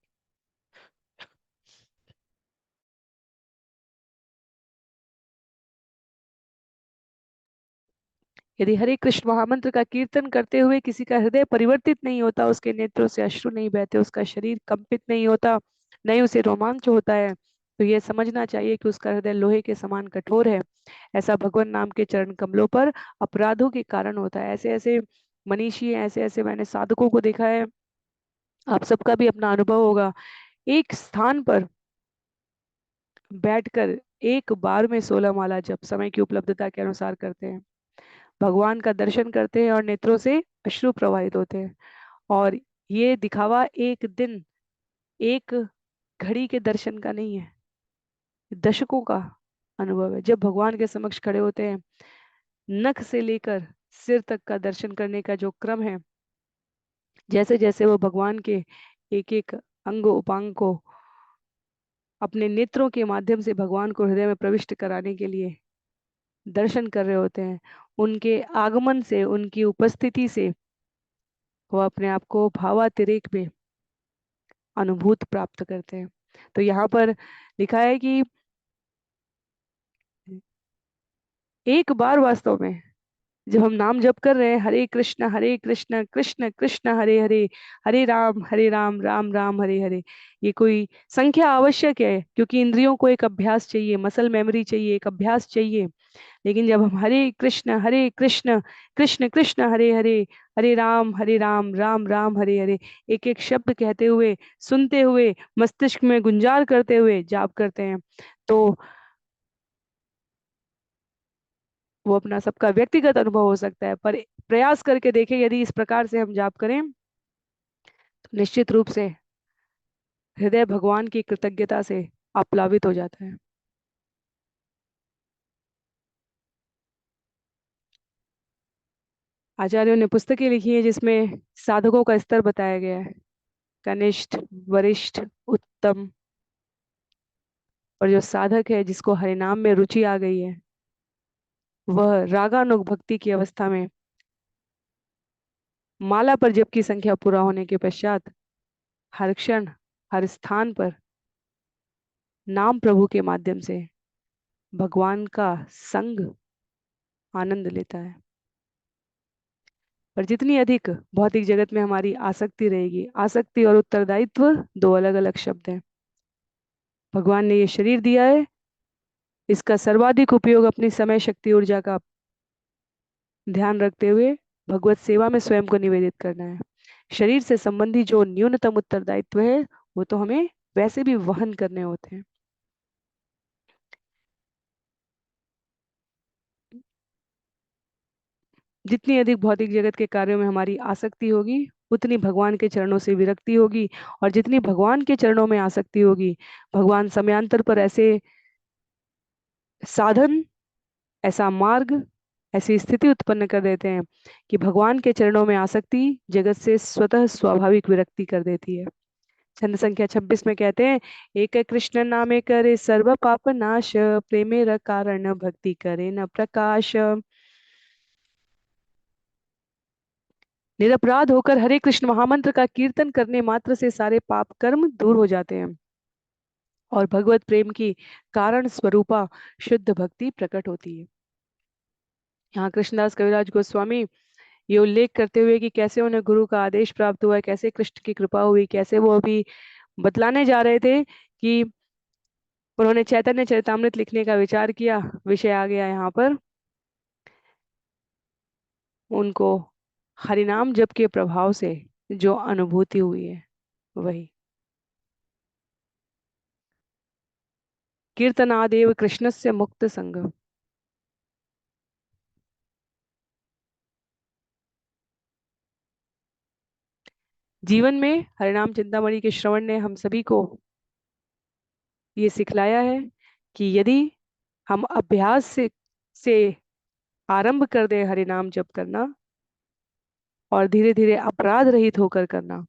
यदि हरे कृष्ण महामंत्र का कीर्तन करते हुए किसी का हृदय परिवर्तित नहीं होता, उसके नेत्रों से अश्रु नहीं बहते, उसका शरीर कंपित नहीं होता, नहीं उसे रोमांच होता है, तो यह समझना चाहिए कि उसका हृदय लोहे के समान कठोर है। ऐसा भगवान नाम के चरण कमलों पर अपराधों के कारण होता है। ऐसे ऐसे मनीषी हैं, ऐसे ऐसे मैंने साधकों को देखा है, आप सबका भी अपना अनुभव होगा। एक स्थान पर बैठकर एक बार में 16 माला जप समय की उपलब्धता के अनुसार करते हैं, भगवान का दर्शन करते हैं और नेत्रों से अश्रु प्रवाहित होते हैं। और ये दिखावा एक दिन, एक घड़ी के दर्शन का नहीं है, दशकों का अनुभव है। जब भगवान के समक्ष खड़े होते हैं, नख से लेकर सिर तक का दर्शन करने का जो क्रम है, जैसे जैसे वो भगवान के एक एक अंग उपांग को अपने नेत्रों के माध्यम से भगवान को हृदय में प्रविष्ट कराने के लिए दर्शन कर रहे होते हैं, उनके आगमन से, उनकी उपस्थिति से वो अपने आप को भावातिरेक में अनुभूत प्राप्त करते हैं। तो यहाँ पर लिखा है कि एक बार वास्तव में जब हम नाम जप कर रहे हैं, हरे कृष्ण कृष्ण कृष्ण हरे हरे, हरे राम राम राम हरे हरे, ये कोई संख्या आवश्यक है, क्योंकि इंद्रियों को एक अभ्यास चाहिए, मसल मेमोरी चाहिए, एक अभ्यास चाहिए। लेकिन जब हम हरे कृष्ण कृष्ण कृष्ण हरे हरे, हरे राम राम राम हरे हरे, एक एक शब्द कहते हुए, सुनते हुए, मस्तिष्क में गुंजार करते हुए जाप करते हैं, तो वो अपना सबका व्यक्तिगत अनुभव हो सकता है, पर प्रयास करके देखें, यदि इस प्रकार से हम जाप करें तो निश्चित रूप से हृदय भगवान की कृतज्ञता से आप्लावित हो जाता है। आचार्यों ने पुस्तकें लिखी हैं जिसमें साधकों का स्तर बताया गया है, कनिष्ठ, वरिष्ठ, उत्तम। और जो साधक है, जिसको हरिनाम में रुचि आ गई है, वह रागानुग भक्ति की अवस्था में माला पर जप की संख्या पूरा होने के पश्चात हर क्षण, हर स्थान पर नाम प्रभु के माध्यम से भगवान का संग आनंद लेता है। पर जितनी अधिक भौतिक जगत में हमारी आसक्ति रहेगी, आसक्ति और उत्तरदायित्व दो अलग अलग शब्द हैं। भगवान ने ये शरीर दिया है, इसका सर्वाधिक उपयोग अपनी समय, शक्ति, ऊर्जा का ध्यान रखते हुए भगवत सेवा में स्वयं को निवेदित करना है। शरीर से संबंधी जो न्यूनतम उत्तरदायित्व है, वो तो हमें वैसे भी वहन करने होते हैं। जितनी अधिक भौतिक जगत के कार्यों में हमारी आसक्ति होगी, उतनी भगवान के चरणों से विरक्ति होगी, और जितनी भगवान के चरणों में आसक्ति होगी, भगवान समयांतर पर ऐसे साधन, ऐसा मार्ग, ऐसी स्थिति उत्पन्न कर देते हैं कि भगवान के चरणों में आसक्ति जगत से स्वतः स्वाभाविक विरक्ति कर देती है। छंद संख्या 26 में कहते हैं, एक कृष्ण नामे करे सर्व पाप नाश, प्रेमेर कारण भक्ति करे न प्रकाश। निरपराध होकर हरे कृष्ण महामंत्र का कीर्तन करने मात्र से सारे पाप कर्म दूर हो जाते हैं और भगवत प्रेम की कारण स्वरूपा शुद्ध भक्ति प्रकट होती है। यहाँ कृष्णदास कविराज गोस्वामी ये उल्लेख करते हुए कि कैसे उन्हें गुरु का आदेश प्राप्त हुआ, कैसे कृष्ण की कृपा हुई, कैसे वो अभी बतलाने जा रहे थे कि उन्होंने चैतन्य चरितामृत लिखने का विचार किया। विषय आ गया यहाँ पर उनको हरिनाम जप के प्रभाव से जो अनुभूति हुई है वही। कीर्तनादेव कृष्णस्य मुक्त संग। जीवन में हरिनाम चिंतामणि के श्रवण ने हम सभी को ये सिखलाया है कि यदि हम अभ्यास से आरंभ कर दे हरिनाम जप करना और धीरे धीरे अपराध रहित होकर करना,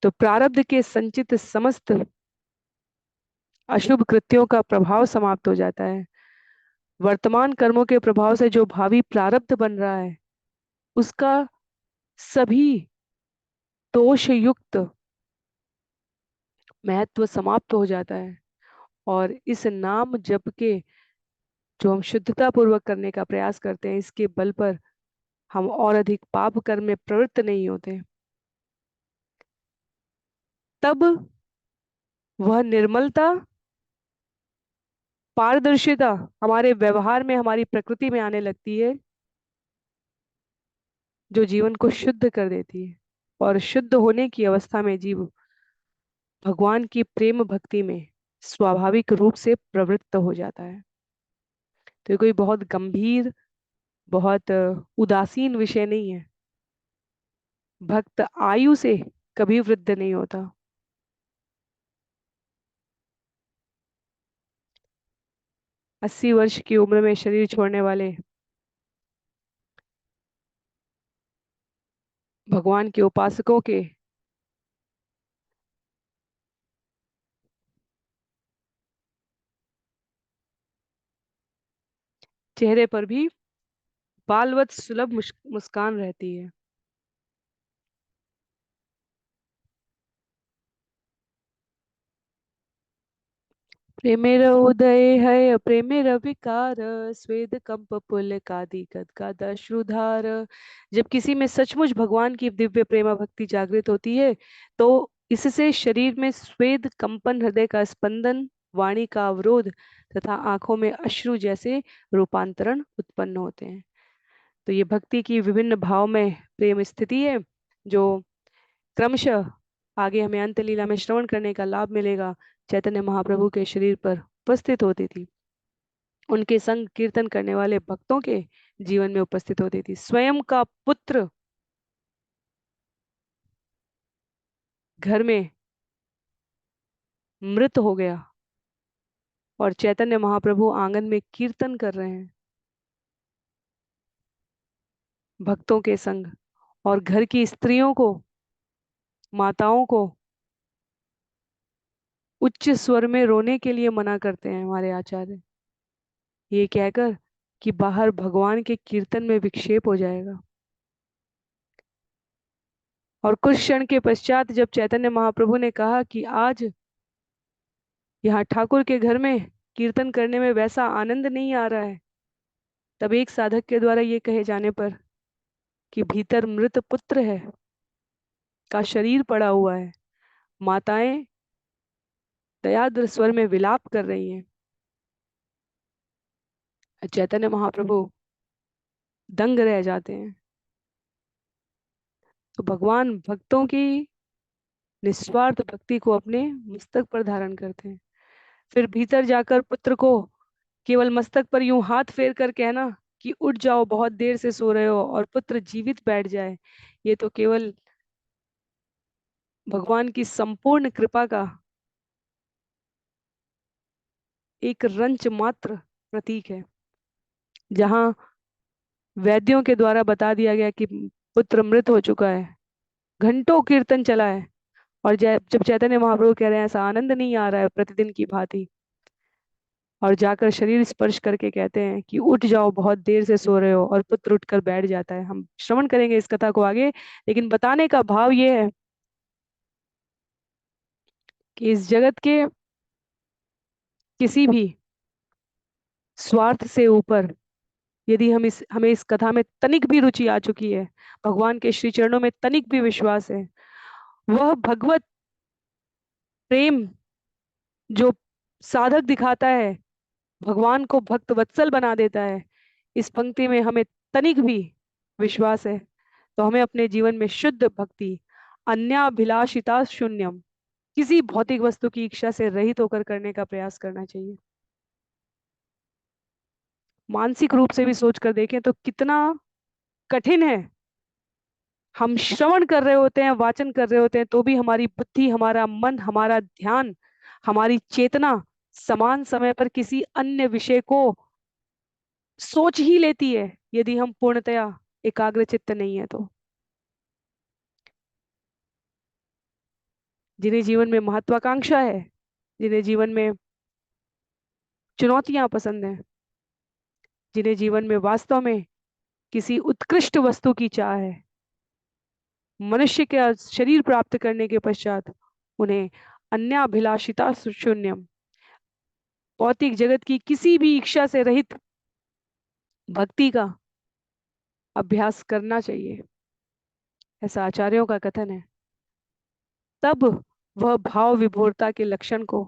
तो प्रारब्ध के संचित समस्त अशुभ कृत्यों का प्रभाव समाप्त हो जाता है। वर्तमान कर्मों के प्रभाव से जो भावी प्रारब्ध बन रहा है उसका सभी दोष युक्त महत्व समाप्त हो जाता है और इस नाम जप के जो हम शुद्धता पूर्वक करने का प्रयास करते हैं इसके बल पर हम और अधिक पाप कर्म में प्रवृत्त नहीं होते। तब वह निर्मलता, पारदर्शिता हमारे व्यवहार में, हमारी प्रकृति में आने लगती है जो जीवन को शुद्ध कर देती है और शुद्ध होने की अवस्था में जीव भगवान की प्रेम भक्ति में स्वाभाविक रूप से प्रवृत्त हो जाता है। तो ये कोई बहुत गंभीर, बहुत उदासीन विषय नहीं है। भक्त आयु से कभी वृद्ध नहीं होता। 80 वर्ष की उम्र में शरीर छोड़ने वाले भगवान के उपासकों के चेहरे पर भी बालवत सुलभ मुस्कान रहती है। प्रेमेर उदय है प्रेमेर विकार, स्वेद कंप पुलकादि गदगद अश्रुधार। जब किसी में सचमुच भगवान की दिव्य प्रेमा भक्ति जागृत होती है तो इससे शरीर में स्वेद कंपन, हृदय का स्पंदन, वाणी का अवरोध तथा आंखों में अश्रु जैसे रूपांतरण उत्पन्न होते हैं। तो ये भक्ति की विभिन्न भाव में प्रेम स्थिति है जो क्रमशः आगे हमें अंत लीला में श्रवण करने का लाभ मिलेगा। चैतन्य महाप्रभु के शरीर पर उपस्थित होती थी, उनके संग कीर्तन करने वाले भक्तों के जीवन में उपस्थित होती थी। स्वयं का पुत्र घर में मृत हो गया और चैतन्य महाप्रभु आंगन में कीर्तन कर रहे हैं भक्तों के संग, और घर की स्त्रियों को, माताओं को उच्च स्वर में रोने के लिए मना करते हैं हमारे आचार्य, ये कहकर कि बाहर भगवान के कीर्तन में विक्षेप हो जाएगा। और कुछ क्षण के पश्चात जब चैतन्य महाप्रभु ने कहा कि आज यहाँ ठाकुर के घर में कीर्तन करने में वैसा आनंद नहीं आ रहा है, तब एक साधक के द्वारा ये कहे जाने पर कि भीतर मृत पुत्र है का शरीर पड़ा हुआ है, माताएं दयाद्र स्वर में विलाप कर रही हैं, चैतन्य महाप्रभु दंग रह जाते हैं। तो भगवान भक्तों की निस्वार्थ भक्ति को अपने मस्तक पर धारण करते हैं। फिर भीतर जाकर पुत्र को केवल मस्तक पर यूं हाथ फेर कर कहना कि उठ जाओ, बहुत देर से सो रहे हो, और पुत्र जीवित बैठ जाए, ये तो केवल भगवान की संपूर्ण कृपा का एक रंच मात्र प्रतीक है। जहां वैद्यों के द्वारा बता दिया गया कि पुत्र मृत हो चुका है, घंटों कीर्तन चला है, और जब चैतन्य महाप्रभु कह रहे हैं ऐसा आनंद नहीं आ रहा है प्रतिदिन की भांति, और जाकर शरीर स्पर्श करके कहते हैं कि उठ जाओ, बहुत देर से सो रहे हो, और पुत्र उठकर बैठ जाता है। हम श्रवण करेंगे इस कथा को आगे, लेकिन बताने का भाव ये है कि इस जगत के किसी भी स्वार्थ से ऊपर, यदि हमें इस कथा में तनिक भी रुचि आ चुकी है, भगवान के श्री चरणों में तनिक भी विश्वास है, वह भगवत प्रेम जो साधक दिखाता है, भगवान को भक्त वत्सल बना देता है, इस पंक्ति में हमें तनिक भी विश्वास है, तो हमें अपने जीवन में शुद्ध भक्ति, अन्याभिलाषिता शून्यम, किसी भौतिक वस्तु की इच्छा से रहित होकर करने का प्रयास करना चाहिए। मानसिक रूप से भी सोच कर देखें तो कितना कठिन है। हम श्रवण कर रहे होते हैं, वाचन कर रहे होते हैं, तो भी हमारी बुद्धि, हमारा मन, हमारा ध्यान, हमारी चेतना समान समय पर किसी अन्य विषय को सोच ही लेती है, यदि हम पूर्णतया एकाग्र चित्त नहीं है तो। जिन्हें जीवन में महत्वाकांक्षा है, जिन्हें जीवन में चुनौतियां पसंद हैं, जिन्हें जीवन में वास्तव में किसी उत्कृष्ट वस्तु की चाह है, मनुष्य के शरीर प्राप्त करने के पश्चात उन्हें अन्याभिलाषिता शून्यम, भौतिक जगत की किसी भी इच्छा से रहित भक्ति का अभ्यास करना चाहिए, ऐसा आचार्यों का कथन है। तब वह भाव विभोरता के लक्षण को,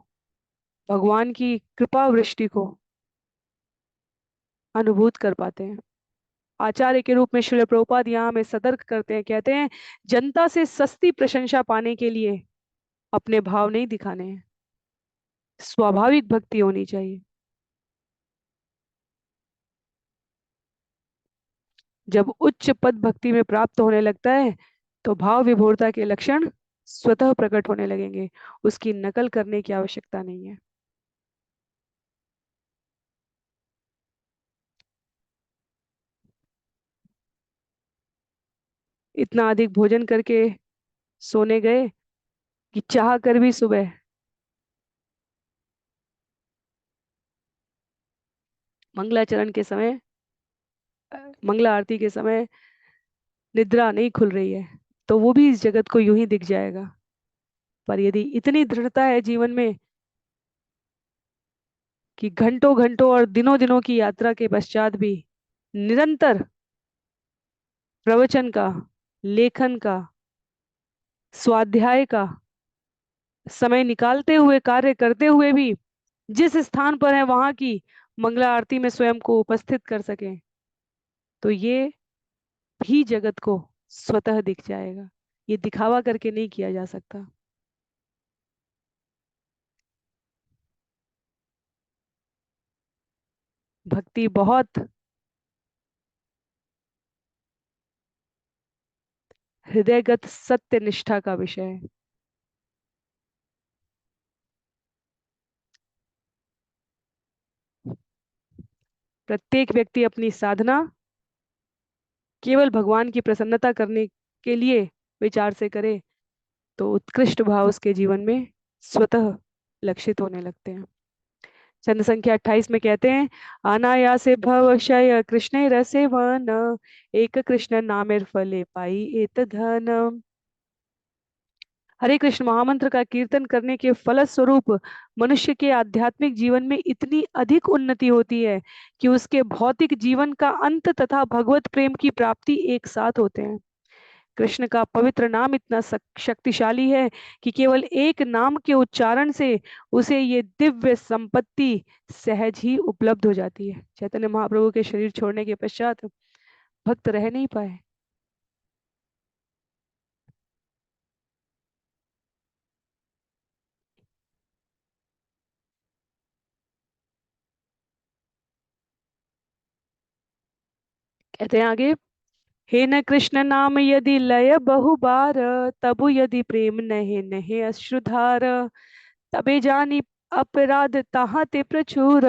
भगवान की कृपा वृष्टि को अनुभूत कर पाते हैं। आचार्य के रूप में श्रील प्रभुपाद यहाँ हमें सतर्क करते हैं, कहते हैं जनता से सस्ती प्रशंसा पाने के लिए अपने भाव नहीं दिखाने हैं, स्वाभाविक भक्ति होनी चाहिए। जब उच्च पद भक्ति में प्राप्त होने लगता है, तो भाव विभोरता के लक्षण स्वतः प्रकट होने लगेंगे, उसकी नकल करने की आवश्यकता नहीं है। इतना अधिक भोजन करके सोने गए कि चाह कर भी सुबह मंगलाचरण के समय, मंगला आरती के समय निद्रा नहीं खुल रही है, तो वो भी इस जगत को यूं ही दिख जाएगा। पर यदि इतनी दृढ़ता है जीवन में कि घंटों घंटों और दिनों दिनों की यात्रा के पश्चात भी निरंतर प्रवचन का, लेखन का, स्वाध्याय का समय निकालते हुए, कार्य करते हुए भी जिस स्थान पर है वहां की मंगला आरती में स्वयं को उपस्थित कर सके, तो ये भी जगत को स्वतः दिख जाएगा। ये दिखावा करके नहीं किया जा सकता। भक्ति बहुत हृदयगत सत्य निष्ठा का विषय है। प्रत्येक व्यक्ति अपनी साधना केवल भगवान की प्रसन्नता करने के लिए विचार से करे, तो उत्कृष्ट भाव उसके जीवन में स्वतः लक्षित होने लगते हैं। चंद संख्या 28 में कहते हैं, अनायासे भव क्षय कृष्ण रसे वन, एक कृष्ण नामेर फले पाई एत धन। हरे कृष्ण महामंत्र का कीर्तन करने के फलस्वरूप मनुष्य के आध्यात्मिक जीवन में इतनी अधिक उन्नति होती है कि उसके भौतिक जीवन का अंत तथा भगवत प्रेम की प्राप्ति एक साथ होते हैं। कृष्ण का पवित्र नाम इतना शक्तिशाली है कि केवल एक नाम के उच्चारण से उसे ये दिव्य संपत्ति सहज ही उपलब्ध हो जाती है। चैतन्य महाप्रभु के शरीर छोड़ने के पश्चात भक्त रह नहीं पाए। कहते हैं आगे, हे न कृष्ण नाम यदि लय बहु बार, तबु यदि प्रेम नहे नहे अश्रुधार, तबे जानी अपराध ताहा ते प्रचुर,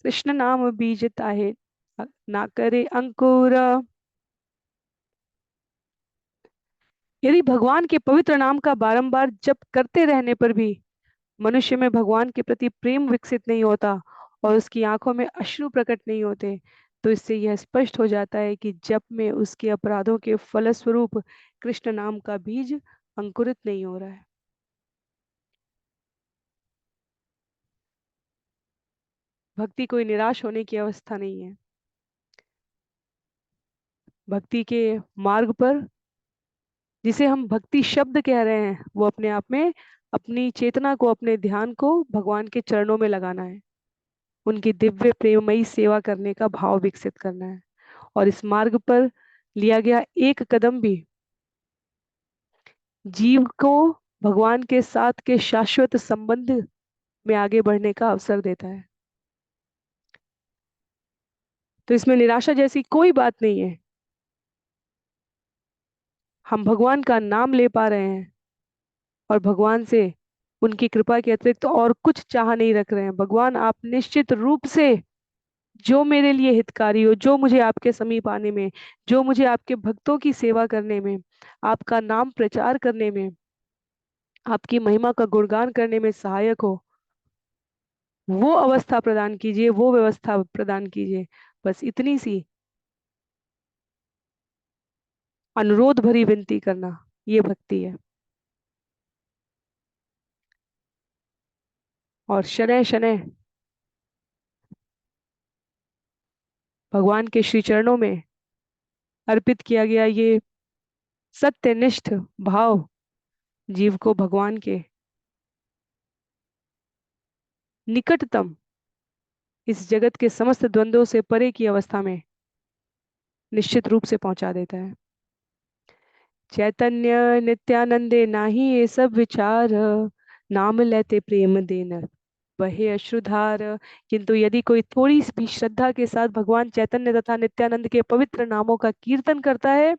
कृष्ण नाम बीज ताहे ना करे अंकुर। यदि भगवान के पवित्र नाम का बारंबार जप करते रहने पर भी मनुष्य में भगवान के प्रति प्रेम विकसित नहीं होता और उसकी आंखों में अश्रु प्रकट नहीं होते, तो इससे यह स्पष्ट हो जाता है कि जप में उसके अपराधों के फलस्वरूप कृष्ण नाम का बीज अंकुरित नहीं हो रहा है। भक्ति कोई निराश होने की अवस्था नहीं है। भक्ति के मार्ग पर, जिसे हम भक्ति शब्द कह रहे हैं, वो अपने आप में अपनी चेतना को, अपने ध्यान को भगवान के चरणों में लगाना है, उनकी दिव्य प्रेममयी सेवा करने का भाव विकसित करना है। और इस मार्ग पर लिया गया एक कदम भी जीव को भगवान के साथ के शाश्वत संबंध में आगे बढ़ने का अवसर देता है। तो इसमें निराशा जैसी कोई बात नहीं है। हम भगवान का नाम ले पा रहे हैं और भगवान से उनकी कृपा के अतिरिक्त तो और कुछ चाह नहीं रख रहे हैं। भगवान, आप निश्चित रूप से जो मेरे लिए हितकारी हो, जो मुझे आपके समीप आने में, जो मुझे आपके भक्तों की सेवा करने में, आपका नाम प्रचार करने में, आपकी महिमा का गुणगान करने में सहायक हो, वो अवस्था प्रदान कीजिए, वो व्यवस्था प्रदान कीजिए। बस इतनी सी अनुरोध भरी विनती करना, ये भक्ति है। और शनय शनय भगवान के श्री चरणों में अर्पित किया गया ये सत्यनिष्ठ भाव जीव को भगवान के निकटतम, इस जगत के समस्त द्वंद्वों से परे की अवस्था में निश्चित रूप से पहुंचा देता है। चैतन्य नित्यानंदे नाही ये सब विचार, नाम लेते प्रेम देन बहे अश्रुधार। किंतु यदि कोई थोड़ी सी भी श्रद्धा के साथ भगवान चैतन्य तथा नित्यानंद के पवित्र नामों का कीर्तन करता है,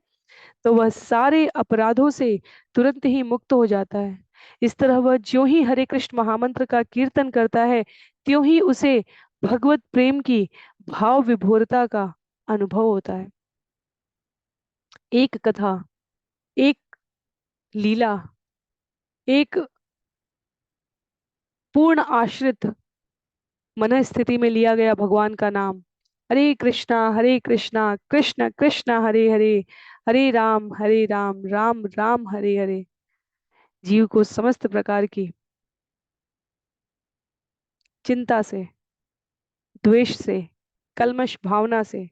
तो वह सारे अपराधों से तुरंत ही मुक्त हो जाता है। इस तरह वह ज्यों ही हरे कृष्ण महामंत्र का कीर्तन करता है, त्यों ही उसे भगवत प्रेम की भाव विभोरता का अनुभव होता है। एक कथा, एक लीला, एक पूर्ण आश्रित मन स्थिति में लिया गया भगवान का नाम, हरे कृष्णा कृष्ण कृष्ण हरे हरे, हरे राम राम राम हरे हरे, जीव को समस्त प्रकार की चिंता से, द्वेष से, कल्मश भावना से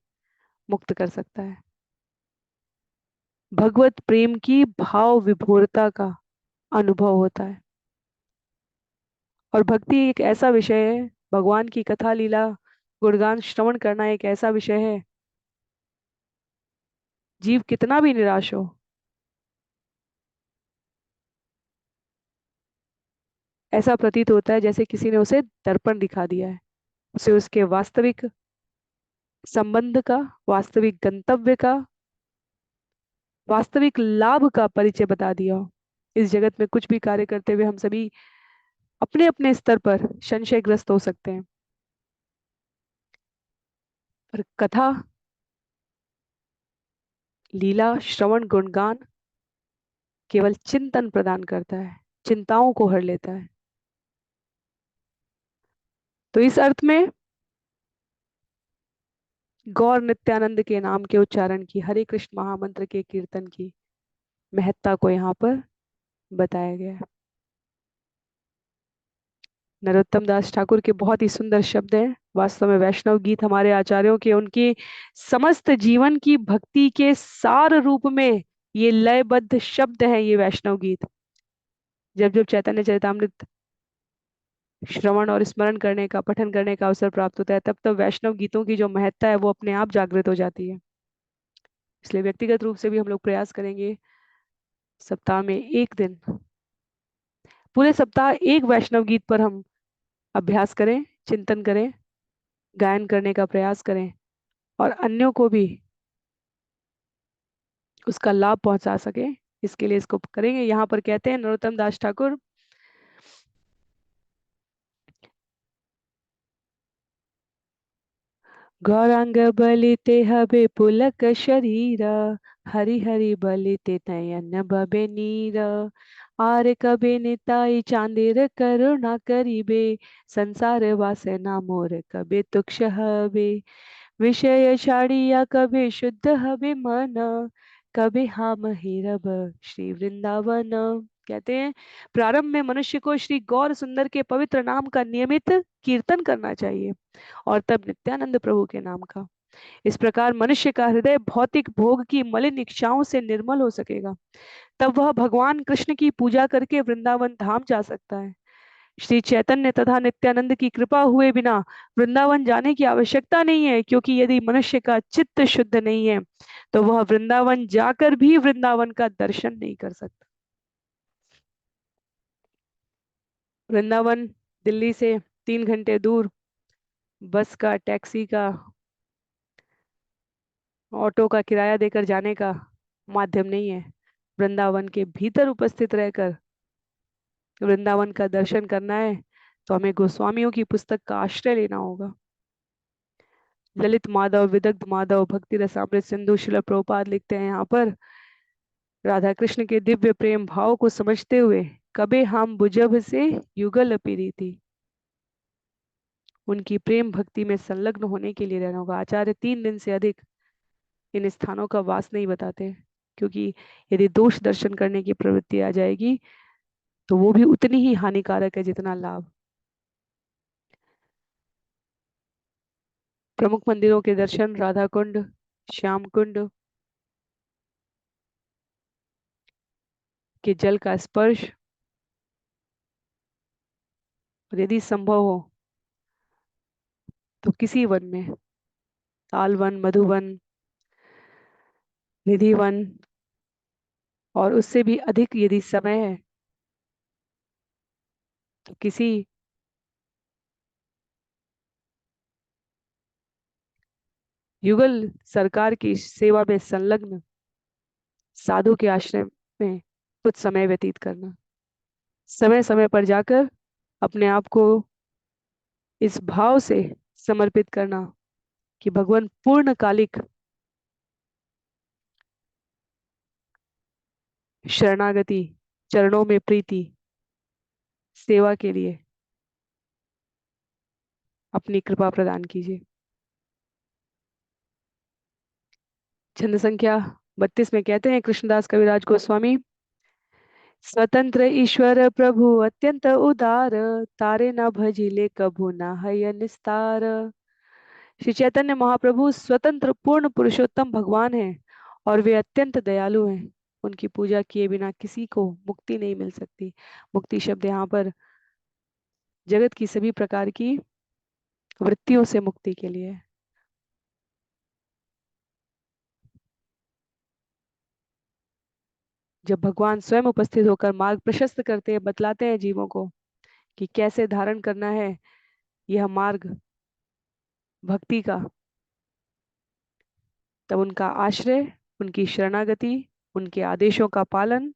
मुक्त कर सकता है। भगवत प्रेम की भाव विभोरता का अनुभव होता है। और भक्ति एक ऐसा विषय है, भगवान की कथा लीला गुणगान श्रवण करना एक ऐसा विषय है, जीव कितना भी निराश हो, ऐसा प्रतीत होता है जैसे किसी ने उसे दर्पण दिखा दिया है, उसे उसके वास्तविक संबंध का, वास्तविक गंतव्य का, वास्तविक लाभ का परिचय बता दिया हो। इस जगत में कुछ भी कार्य करते हुए हम सभी अपने अपने स्तर पर संशयग्रस्त हो सकते हैं, पर कथा लीला श्रवण गुणगान केवल चिंतन प्रदान करता है, चिंताओं को हर लेता है। तो इस अर्थ में गौर नित्यानंद के नाम के उच्चारण की, हरे कृष्ण महामंत्र के कीर्तन की महत्ता को यहाँ पर बताया गया है। नरोत्तम दास ठाकुर के बहुत ही सुंदर शब्द हैं। वास्तव में वैष्णव गीत हमारे आचार्यों के, उनकी समस्त जीवन की भक्ति के सार रूप में ये लयबद्ध शब्द है, ये वैष्णव गीत। जब जब चैतन्य चरितामृत श्रवण और स्मरण करने का, पठन करने का अवसर प्राप्त होता है, तब तब वैष्णव गीतों की जो महत्ता है वो अपने आप जागृत हो जाती है। इसलिए व्यक्तिगत रूप से भी हम लोग प्रयास करेंगे, सप्ताह में एक दिन, पूरे सप्ताह एक वैष्णव गीत पर हम अभ्यास करें, चिंतन करें, गायन करने का प्रयास करें और अन्यों को भी उसका लाभ पहुंचा सके, इसके लिए इसको करेंगे। यहाँ पर कहते हैं नरोत्तम दास ठाकुर, गौरांग बलिते हबे पुलक शरीर, हरि हरि बलिते नयन बबे नीर। आर कबे निताई चांदेर करुणा करिबे, संसार वासना मोर कबे तुक्ष हबे। विषय छाड़िया कबे शुद्ध हबे मन, कबे हम हेरब श्री वृंदावन। कहते हैं प्रारंभ में मनुष्य को श्री गौर सुंदर के पवित्र नाम का नियमित कीर्तन करना चाहिए, और तब नित्यानंद प्रभु के नाम का। इस प्रकार मनुष्य का हृदय भौतिक भोग की मलिन इच्छाओं से निर्मल हो सकेगा, तब वह भगवान कृष्ण की पूजा करके वृंदावन धाम जा सकता है। श्री चैतन्य तथा नित्यानंद की कृपा हुए बिना वृंदावन जाने की आवश्यकता नहीं है, क्योंकि यदि मनुष्य का चित्त शुद्ध नहीं है तो वह वृंदावन जाकर भी वृंदावन का दर्शन नहीं कर सकता। वृंदावन दिल्ली से 3 घंटे दूर बस का, टैक्सी का, ऑटो का किराया देकर जाने का माध्यम नहीं है। वृंदावन के भीतर उपस्थित रहकर वृंदावन का दर्शन करना है तो हमें गोस्वामियों की पुस्तक का आश्रय लेना होगा। ललित माधव, विदग्ध माधव, भक्ति रसामृत सिंधु, शिल प्रभुपाद लिखते हैं यहाँ पर, राधा कृष्ण के दिव्य प्रेम भाव को समझते हुए कबे हम बुझब से युगल पीरी थी। उनकी प्रेम भक्ति में संलग्न होने के लिए रहना होगा। आचार्य 3 दिन से अधिक इन स्थानों का वास नहीं बताते, क्योंकि यदि दोष दर्शन करने की प्रवृत्ति आ जाएगी तो वो भी उतनी ही हानिकारक है जितना लाभ। प्रमुख मंदिरों के दर्शन, राधा कुंड, श्याम कुंड के जल का स्पर्श, और यदि संभव हो तो किसी वन में, ताल वन, मधुवन, निधि वन, और उससे भी अधिक यदि समय है तो किसी युगल सरकार की सेवा में संलग्न साधु के आश्रम में कुछ समय व्यतीत करना। समय समय पर जाकर अपने आप को इस भाव से समर्पित करना कि भगवान पूर्णकालिक शरणागति, चरणों में प्रीति, सेवा के लिए अपनी कृपा प्रदान कीजिए। छंद संख्या 32 में कहते हैं कृष्णदास कविराज गोस्वामी, स्वतंत्र ईश्वर प्रभु अत्यंत उदार, तारे न भजिले कभु न हय निस्तार। श्री चैतन्य महाप्रभु स्वतंत्र पूर्ण पुरुषोत्तम भगवान हैं और वे अत्यंत दयालु हैं। उनकी पूजा किए बिना किसी को मुक्ति नहीं मिल सकती। मुक्ति शब्द यहाँ पर जगत की सभी प्रकार की वृत्तियों से मुक्ति के लिए है। जब भगवान स्वयं उपस्थित होकर मार्ग प्रशस्त करते हैं, बतलाते हैं जीवों को कि कैसे धारण करना है यह मार्ग भक्ति का, तब उनका आश्रय, उनकी शरणागति, उनके आदेशों का पालन,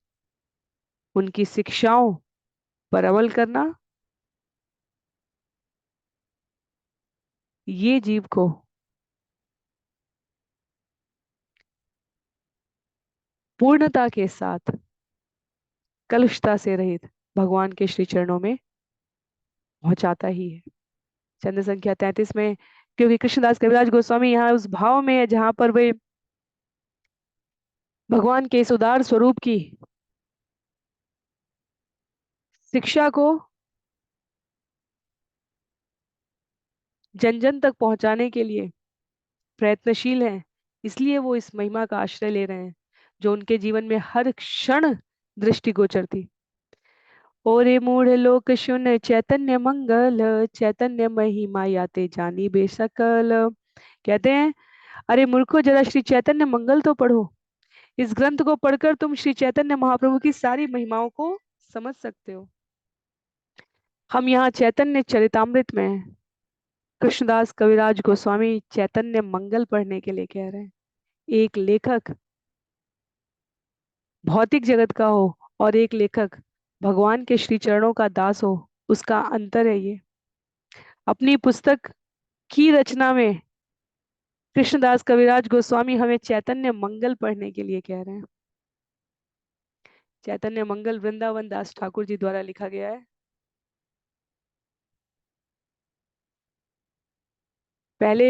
उनकी शिक्षाओं पर अमल करना, ये जीव को पूर्णता के साथ, कलुषता से रहित भगवान के श्री चरणों में पहुंचाता ही है। चंद संख्या 33 में, क्योंकि कृष्णदास कविराज गोस्वामी यहाँ उस भाव में है जहां पर वे भगवान के इस उदार स्वरूप की शिक्षा को जन जन तक पहुंचाने के लिए प्रयत्नशील हैं। इसलिए वो इस महिमा का आश्रय ले रहे हैं जो उनके जीवन में हर क्षण दृष्टिगोचर थी। ओरे मूढ़ लोक सुन चैतन्य मंगल, चैतन्य महिमा याते जानी बेसकल। कहते हैं अरे मूर्खो, जरा श्री चैतन्य मंगल तो पढ़ो। इस ग्रंथ को पढ़कर तुम श्री चैतन्य महाप्रभु की सारी महिमाओं को समझ सकते हो। हम यहाँ चैतन्य चरितामृत में हैं। कृष्णदास कविराज गोस्वामी चैतन्य मंगल पढ़ने के लिए कह रहे हैं। एक लेखक भौतिक जगत का हो और एक लेखक भगवान के श्री चरणों का दास हो, उसका अंतर है ये। अपनी पुस्तक की रचना में कृष्णदास कविराज गोस्वामी हमें चैतन्य मंगल पढ़ने के लिए कह रहे हैं। चैतन्य मंगल वृंदावन दास ठाकुर जी द्वारा लिखा गया है। पहले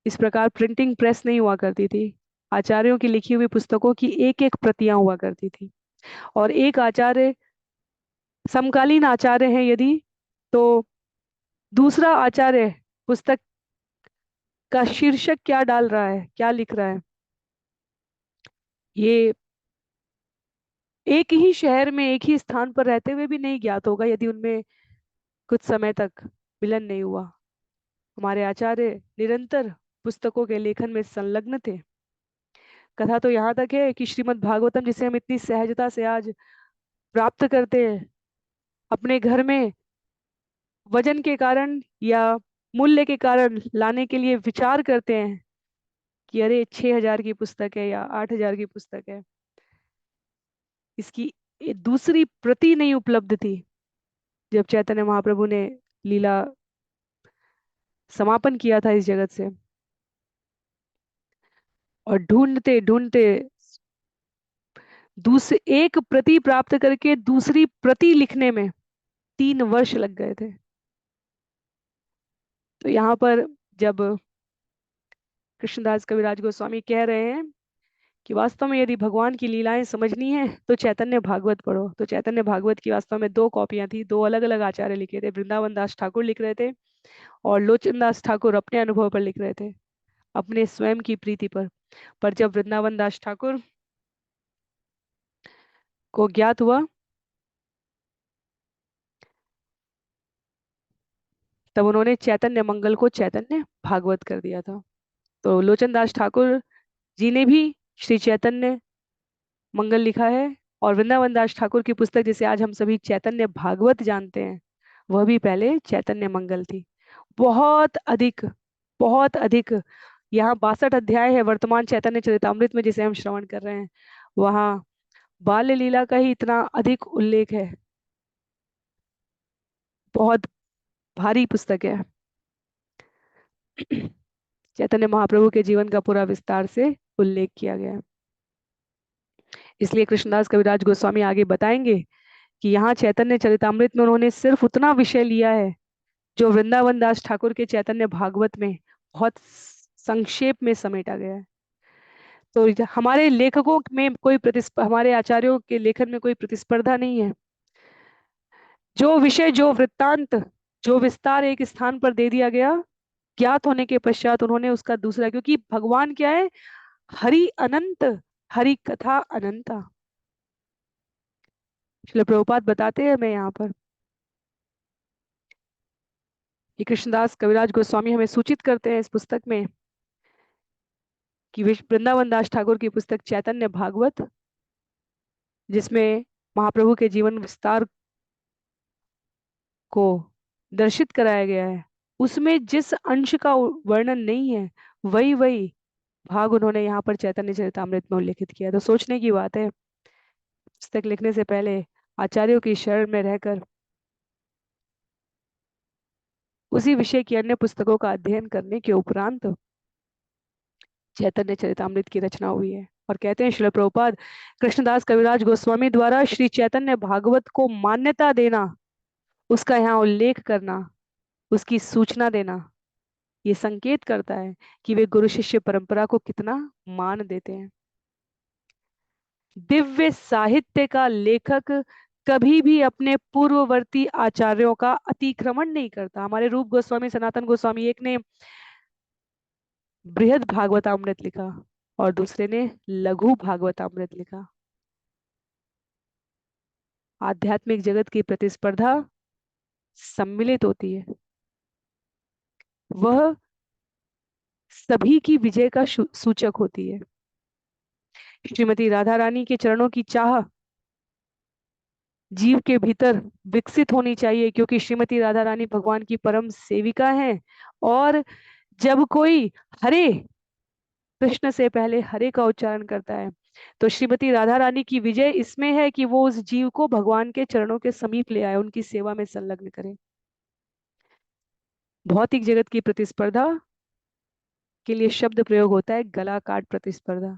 इस प्रकार प्रिंटिंग प्रेस नहीं हुआ करती थी। आचार्यों की लिखी हुई पुस्तकों की एक एक प्रतियां हुआ करती थी, और एक आचार्य, समकालीन आचार्य हैं यदि, तो दूसरा आचार्य पुस्तक का शीर्षक क्या डाल रहा है, क्या लिख रहा है, ये एक ही शहर में एक ही स्थान पर रहते हुए भी नहीं ज्ञात होगा यदि उनमें कुछ समय तक मिलन नहीं हुआ। हमारे आचार्य निरंतर पुस्तकों के लेखन में संलग्न थे। कथा तो यहाँ तक है कि श्रीमद् भागवतम, जिसे हम इतनी सहजता से आज प्राप्त करते हैं, अपने घर में वजन के कारण या मूल्य के कारण लाने के लिए विचार करते हैं कि अरे 6,000 की पुस्तक है या 8,000 की पुस्तक है, इसकी दूसरी प्रति नहीं उपलब्ध थी जब चैतन्य महाप्रभु ने लीला समापन किया था इस जगत से। और ढूंढते ढूंढते दूसरे एक प्रति प्राप्त करके दूसरी प्रति लिखने में 3 वर्ष लग गए थे। तो यहाँ पर जब कृष्णदास कविराज गोस्वामी कह रहे हैं कि वास्तव में यदि भगवान की लीलाएं समझनी है तो चैतन्य भागवत पढ़ो, तो चैतन्य भागवत की वास्तव में 2 कॉपियां थी, 2 अलग अलग आचार्य लिखे थे। वृंदावन दास ठाकुर लिख रहे थे और लोचन दास ठाकुर अपने अनुभव पर लिख रहे थे, अपने स्वयं की प्रीति पर जब वृंदावन दास ठाकुर को ज्ञात हुआ तब उन्होंने चैतन्य मंगल को चैतन्य भागवत कर दिया था। तो लोचन दास ठाकुर जी ने भी श्री चैतन्य मंगल लिखा है, और वृंदावन दास ठाकुर की पुस्तक जिसे आज हम सभी चैतन्य भागवत जानते हैं, वह भी पहले चैतन्य मंगल थी। बहुत अधिक, बहुत अधिक, यहाँ 62 अध्याय है वर्तमान चैतन्य चरितामृत में जिसे हम श्रवण कर रहे हैं। वहाँ बाल्य लीला का ही इतना अधिक उल्लेख है। बहुत भारी पुस्तक है। चैतन्य महाप्रभु के जीवन का पूरा विस्तार से उल्लेख किया गया है। इसलिए कृष्णदास कविराज गोस्वामी आगे बताएंगे कि यहाँ चैतन्य चरितामृत में उन्होंने सिर्फ उतना विषय लिया है जो वृंदावन दास ठाकुर के चैतन्य भागवत में बहुत संक्षेप में समेटा गया है। तो हमारे लेखकों में कोई प्रतिस्पर्धा, हमारे आचार्यों के लेखन में कोई प्रतिस्पर्धा नहीं है। जो विषय, जो वृत्तांत, जो विस्तार एक स्थान पर दे दिया गया, ज्ञात होने के पश्चात उन्होंने उसका दूसरा, क्योंकि भगवान क्या है, हरि अनंत, हरि कथा अनंता। श्रील प्रभुपाद बताते हैं, मैं यहाँ पर कि कृष्णदास कविराज गोस्वामी हमें सूचित करते हैं इस पुस्तक में कि वृंदावन दास ठाकुर की पुस्तक चैतन्य भागवत, जिसमें महाप्रभु के जीवन विस्तार को दर्शित कराया गया है, उसमें जिस अंश का वर्णन नहीं है वही वही भाग उन्होंने यहाँ पर चैतन्य चरितामृत में उल्लेखित किया। तो सोचने की बात है, पुस्तक लिखने से पहले आचार्यों की शरण में रहकर उसी विषय की अन्य पुस्तकों का अध्ययन करने के उपरांत चैतन्य चरितामृत की रचना हुई है। और कहते हैं श्रील प्रभुपाद, कृष्णदास कविराज गोस्वामी द्वारा श्री चैतन्य भागवत को मान्यता देना, उसका यहाँ उल्लेख करना, उसकी सूचना देना, ये संकेत करता है कि वे गुरु शिष्य परंपरा को कितना मान देते हैं। दिव्य साहित्य का लेखक कभी भी अपने पूर्ववर्ती आचार्यों का अतिक्रमण नहीं करता। हमारे रूप गोस्वामी, सनातन गोस्वामी, एक ने बृहद भागवतामृत लिखा और दूसरे ने लघु भागवतामृत लिखा। आध्यात्मिक जगत की प्रतिस्पर्धा सम्मिलित होती है, वह सभी की विजय का सूचक होती है। श्रीमती राधा रानी के चरणों की चाह जीव के भीतर विकसित होनी चाहिए, क्योंकि श्रीमती राधा रानी भगवान की परम सेविका हैं। और जब कोई हरे, कृष्ण से पहले हरे का उच्चारण करता है, तो श्रीमती राधा रानी की विजय इसमें है कि वो उस जीव को भगवान के चरणों के समीप ले आए, उनकी सेवा में संलग्न करे। भौतिक जगत की प्रतिस्पर्धा के लिए शब्द प्रयोग होता है गला काट प्रतिस्पर्धा।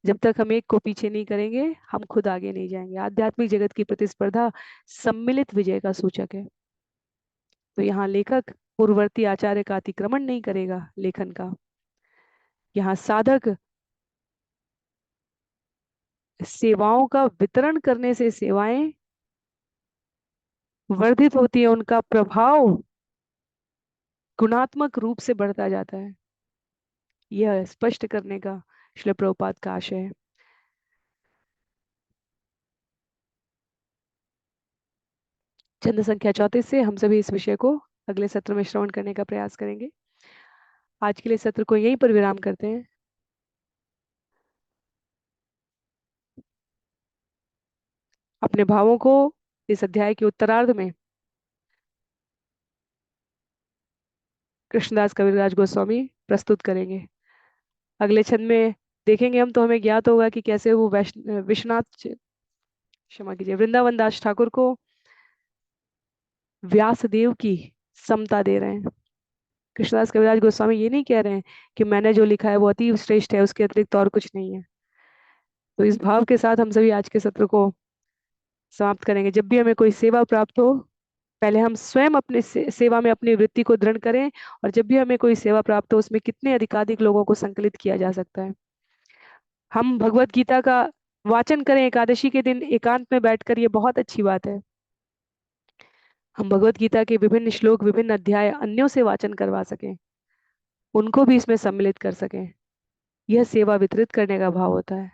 जब तक हम एक को पीछे नहीं करेंगे हम खुद आगे नहीं जाएंगे। आध्यात्मिक जगत की प्रतिस्पर्धा सम्मिलित विजय का सूचक है। तो यहाँ लेखक पूर्ववर्ती आचार्य का अतिक्रमण नहीं करेगा लेखन का। यहाँ साधक सेवाओं का वितरण करने से सेवाएं वर्धित होती है, उनका प्रभाव गुणात्मक रूप से बढ़ता जाता है। यह स्पष्ट करने का श्रील प्रभुपाद का आशय है। छंद संख्या 34 से हम सभी इस विषय को अगले सत्र में श्रवण करने का प्रयास करेंगे। आज के लिए सत्र को यहीं पर विराम करते हैं। अपने भावों को इस अध्याय के उत्तरार्ध में कृष्णदास कविराज गोस्वामी प्रस्तुत करेंगे। अगले छंद में देखेंगे हम तो हमें ज्ञात होगा कि कैसे वो विश्वनाथ, क्षमा कीजिए, वृंदावन दास ठाकुर को व्यासदेव की समता दे रहे हैं। कृष्णदास कविराज गोस्वामी ये नहीं कह रहे हैं कि मैंने जो लिखा है वो अति श्रेष्ठ है, उसके अतिरिक्त और कुछ नहीं है। तो इस भाव के साथ हम सभी आज के सत्र को समाप्त करेंगे। जब भी हमें कोई सेवा प्राप्त हो, पहले हम स्वयं अपने सेवा में अपनी वृत्ति को दृढ़ करें, और जब भी हमें कोई सेवा प्राप्त हो उसमें कितने अधिकाधिक लोगों को संकलित किया जा सकता है। हम भगवत गीता का वाचन करें एकादशी के दिन एकांत में बैठकर, ये बहुत अच्छी बात है। हम भगवत गीता के विभिन्न श्लोक, विभिन्न अध्याय अन्यों से वाचन करवा सकें, उनको भी इसमें सम्मिलित कर सकें। यह सेवा वितरित करने का भाव होता है।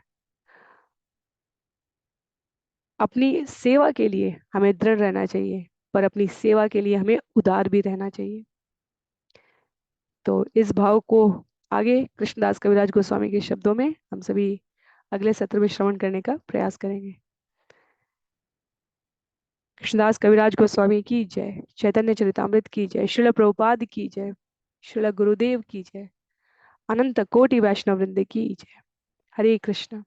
अपनी सेवा के लिए हमें दृढ़ रहना चाहिए, पर अपनी सेवा के लिए हमें उदार भी रहना चाहिए। तो इस भाव को आगे कृष्णदास कविराज गोस्वामी के शब्दों में हम सभी अगले सत्र में श्रवण करने का प्रयास करेंगे। कृष्णदास कविराज गोस्वामी की जय, चैतन्य चरितामृत की जय, श्रील प्रभुपाद की जय, श्रील गुरुदेव की जय, अनंत कोटि वैष्णव वृंद की जय। हरे कृष्ण।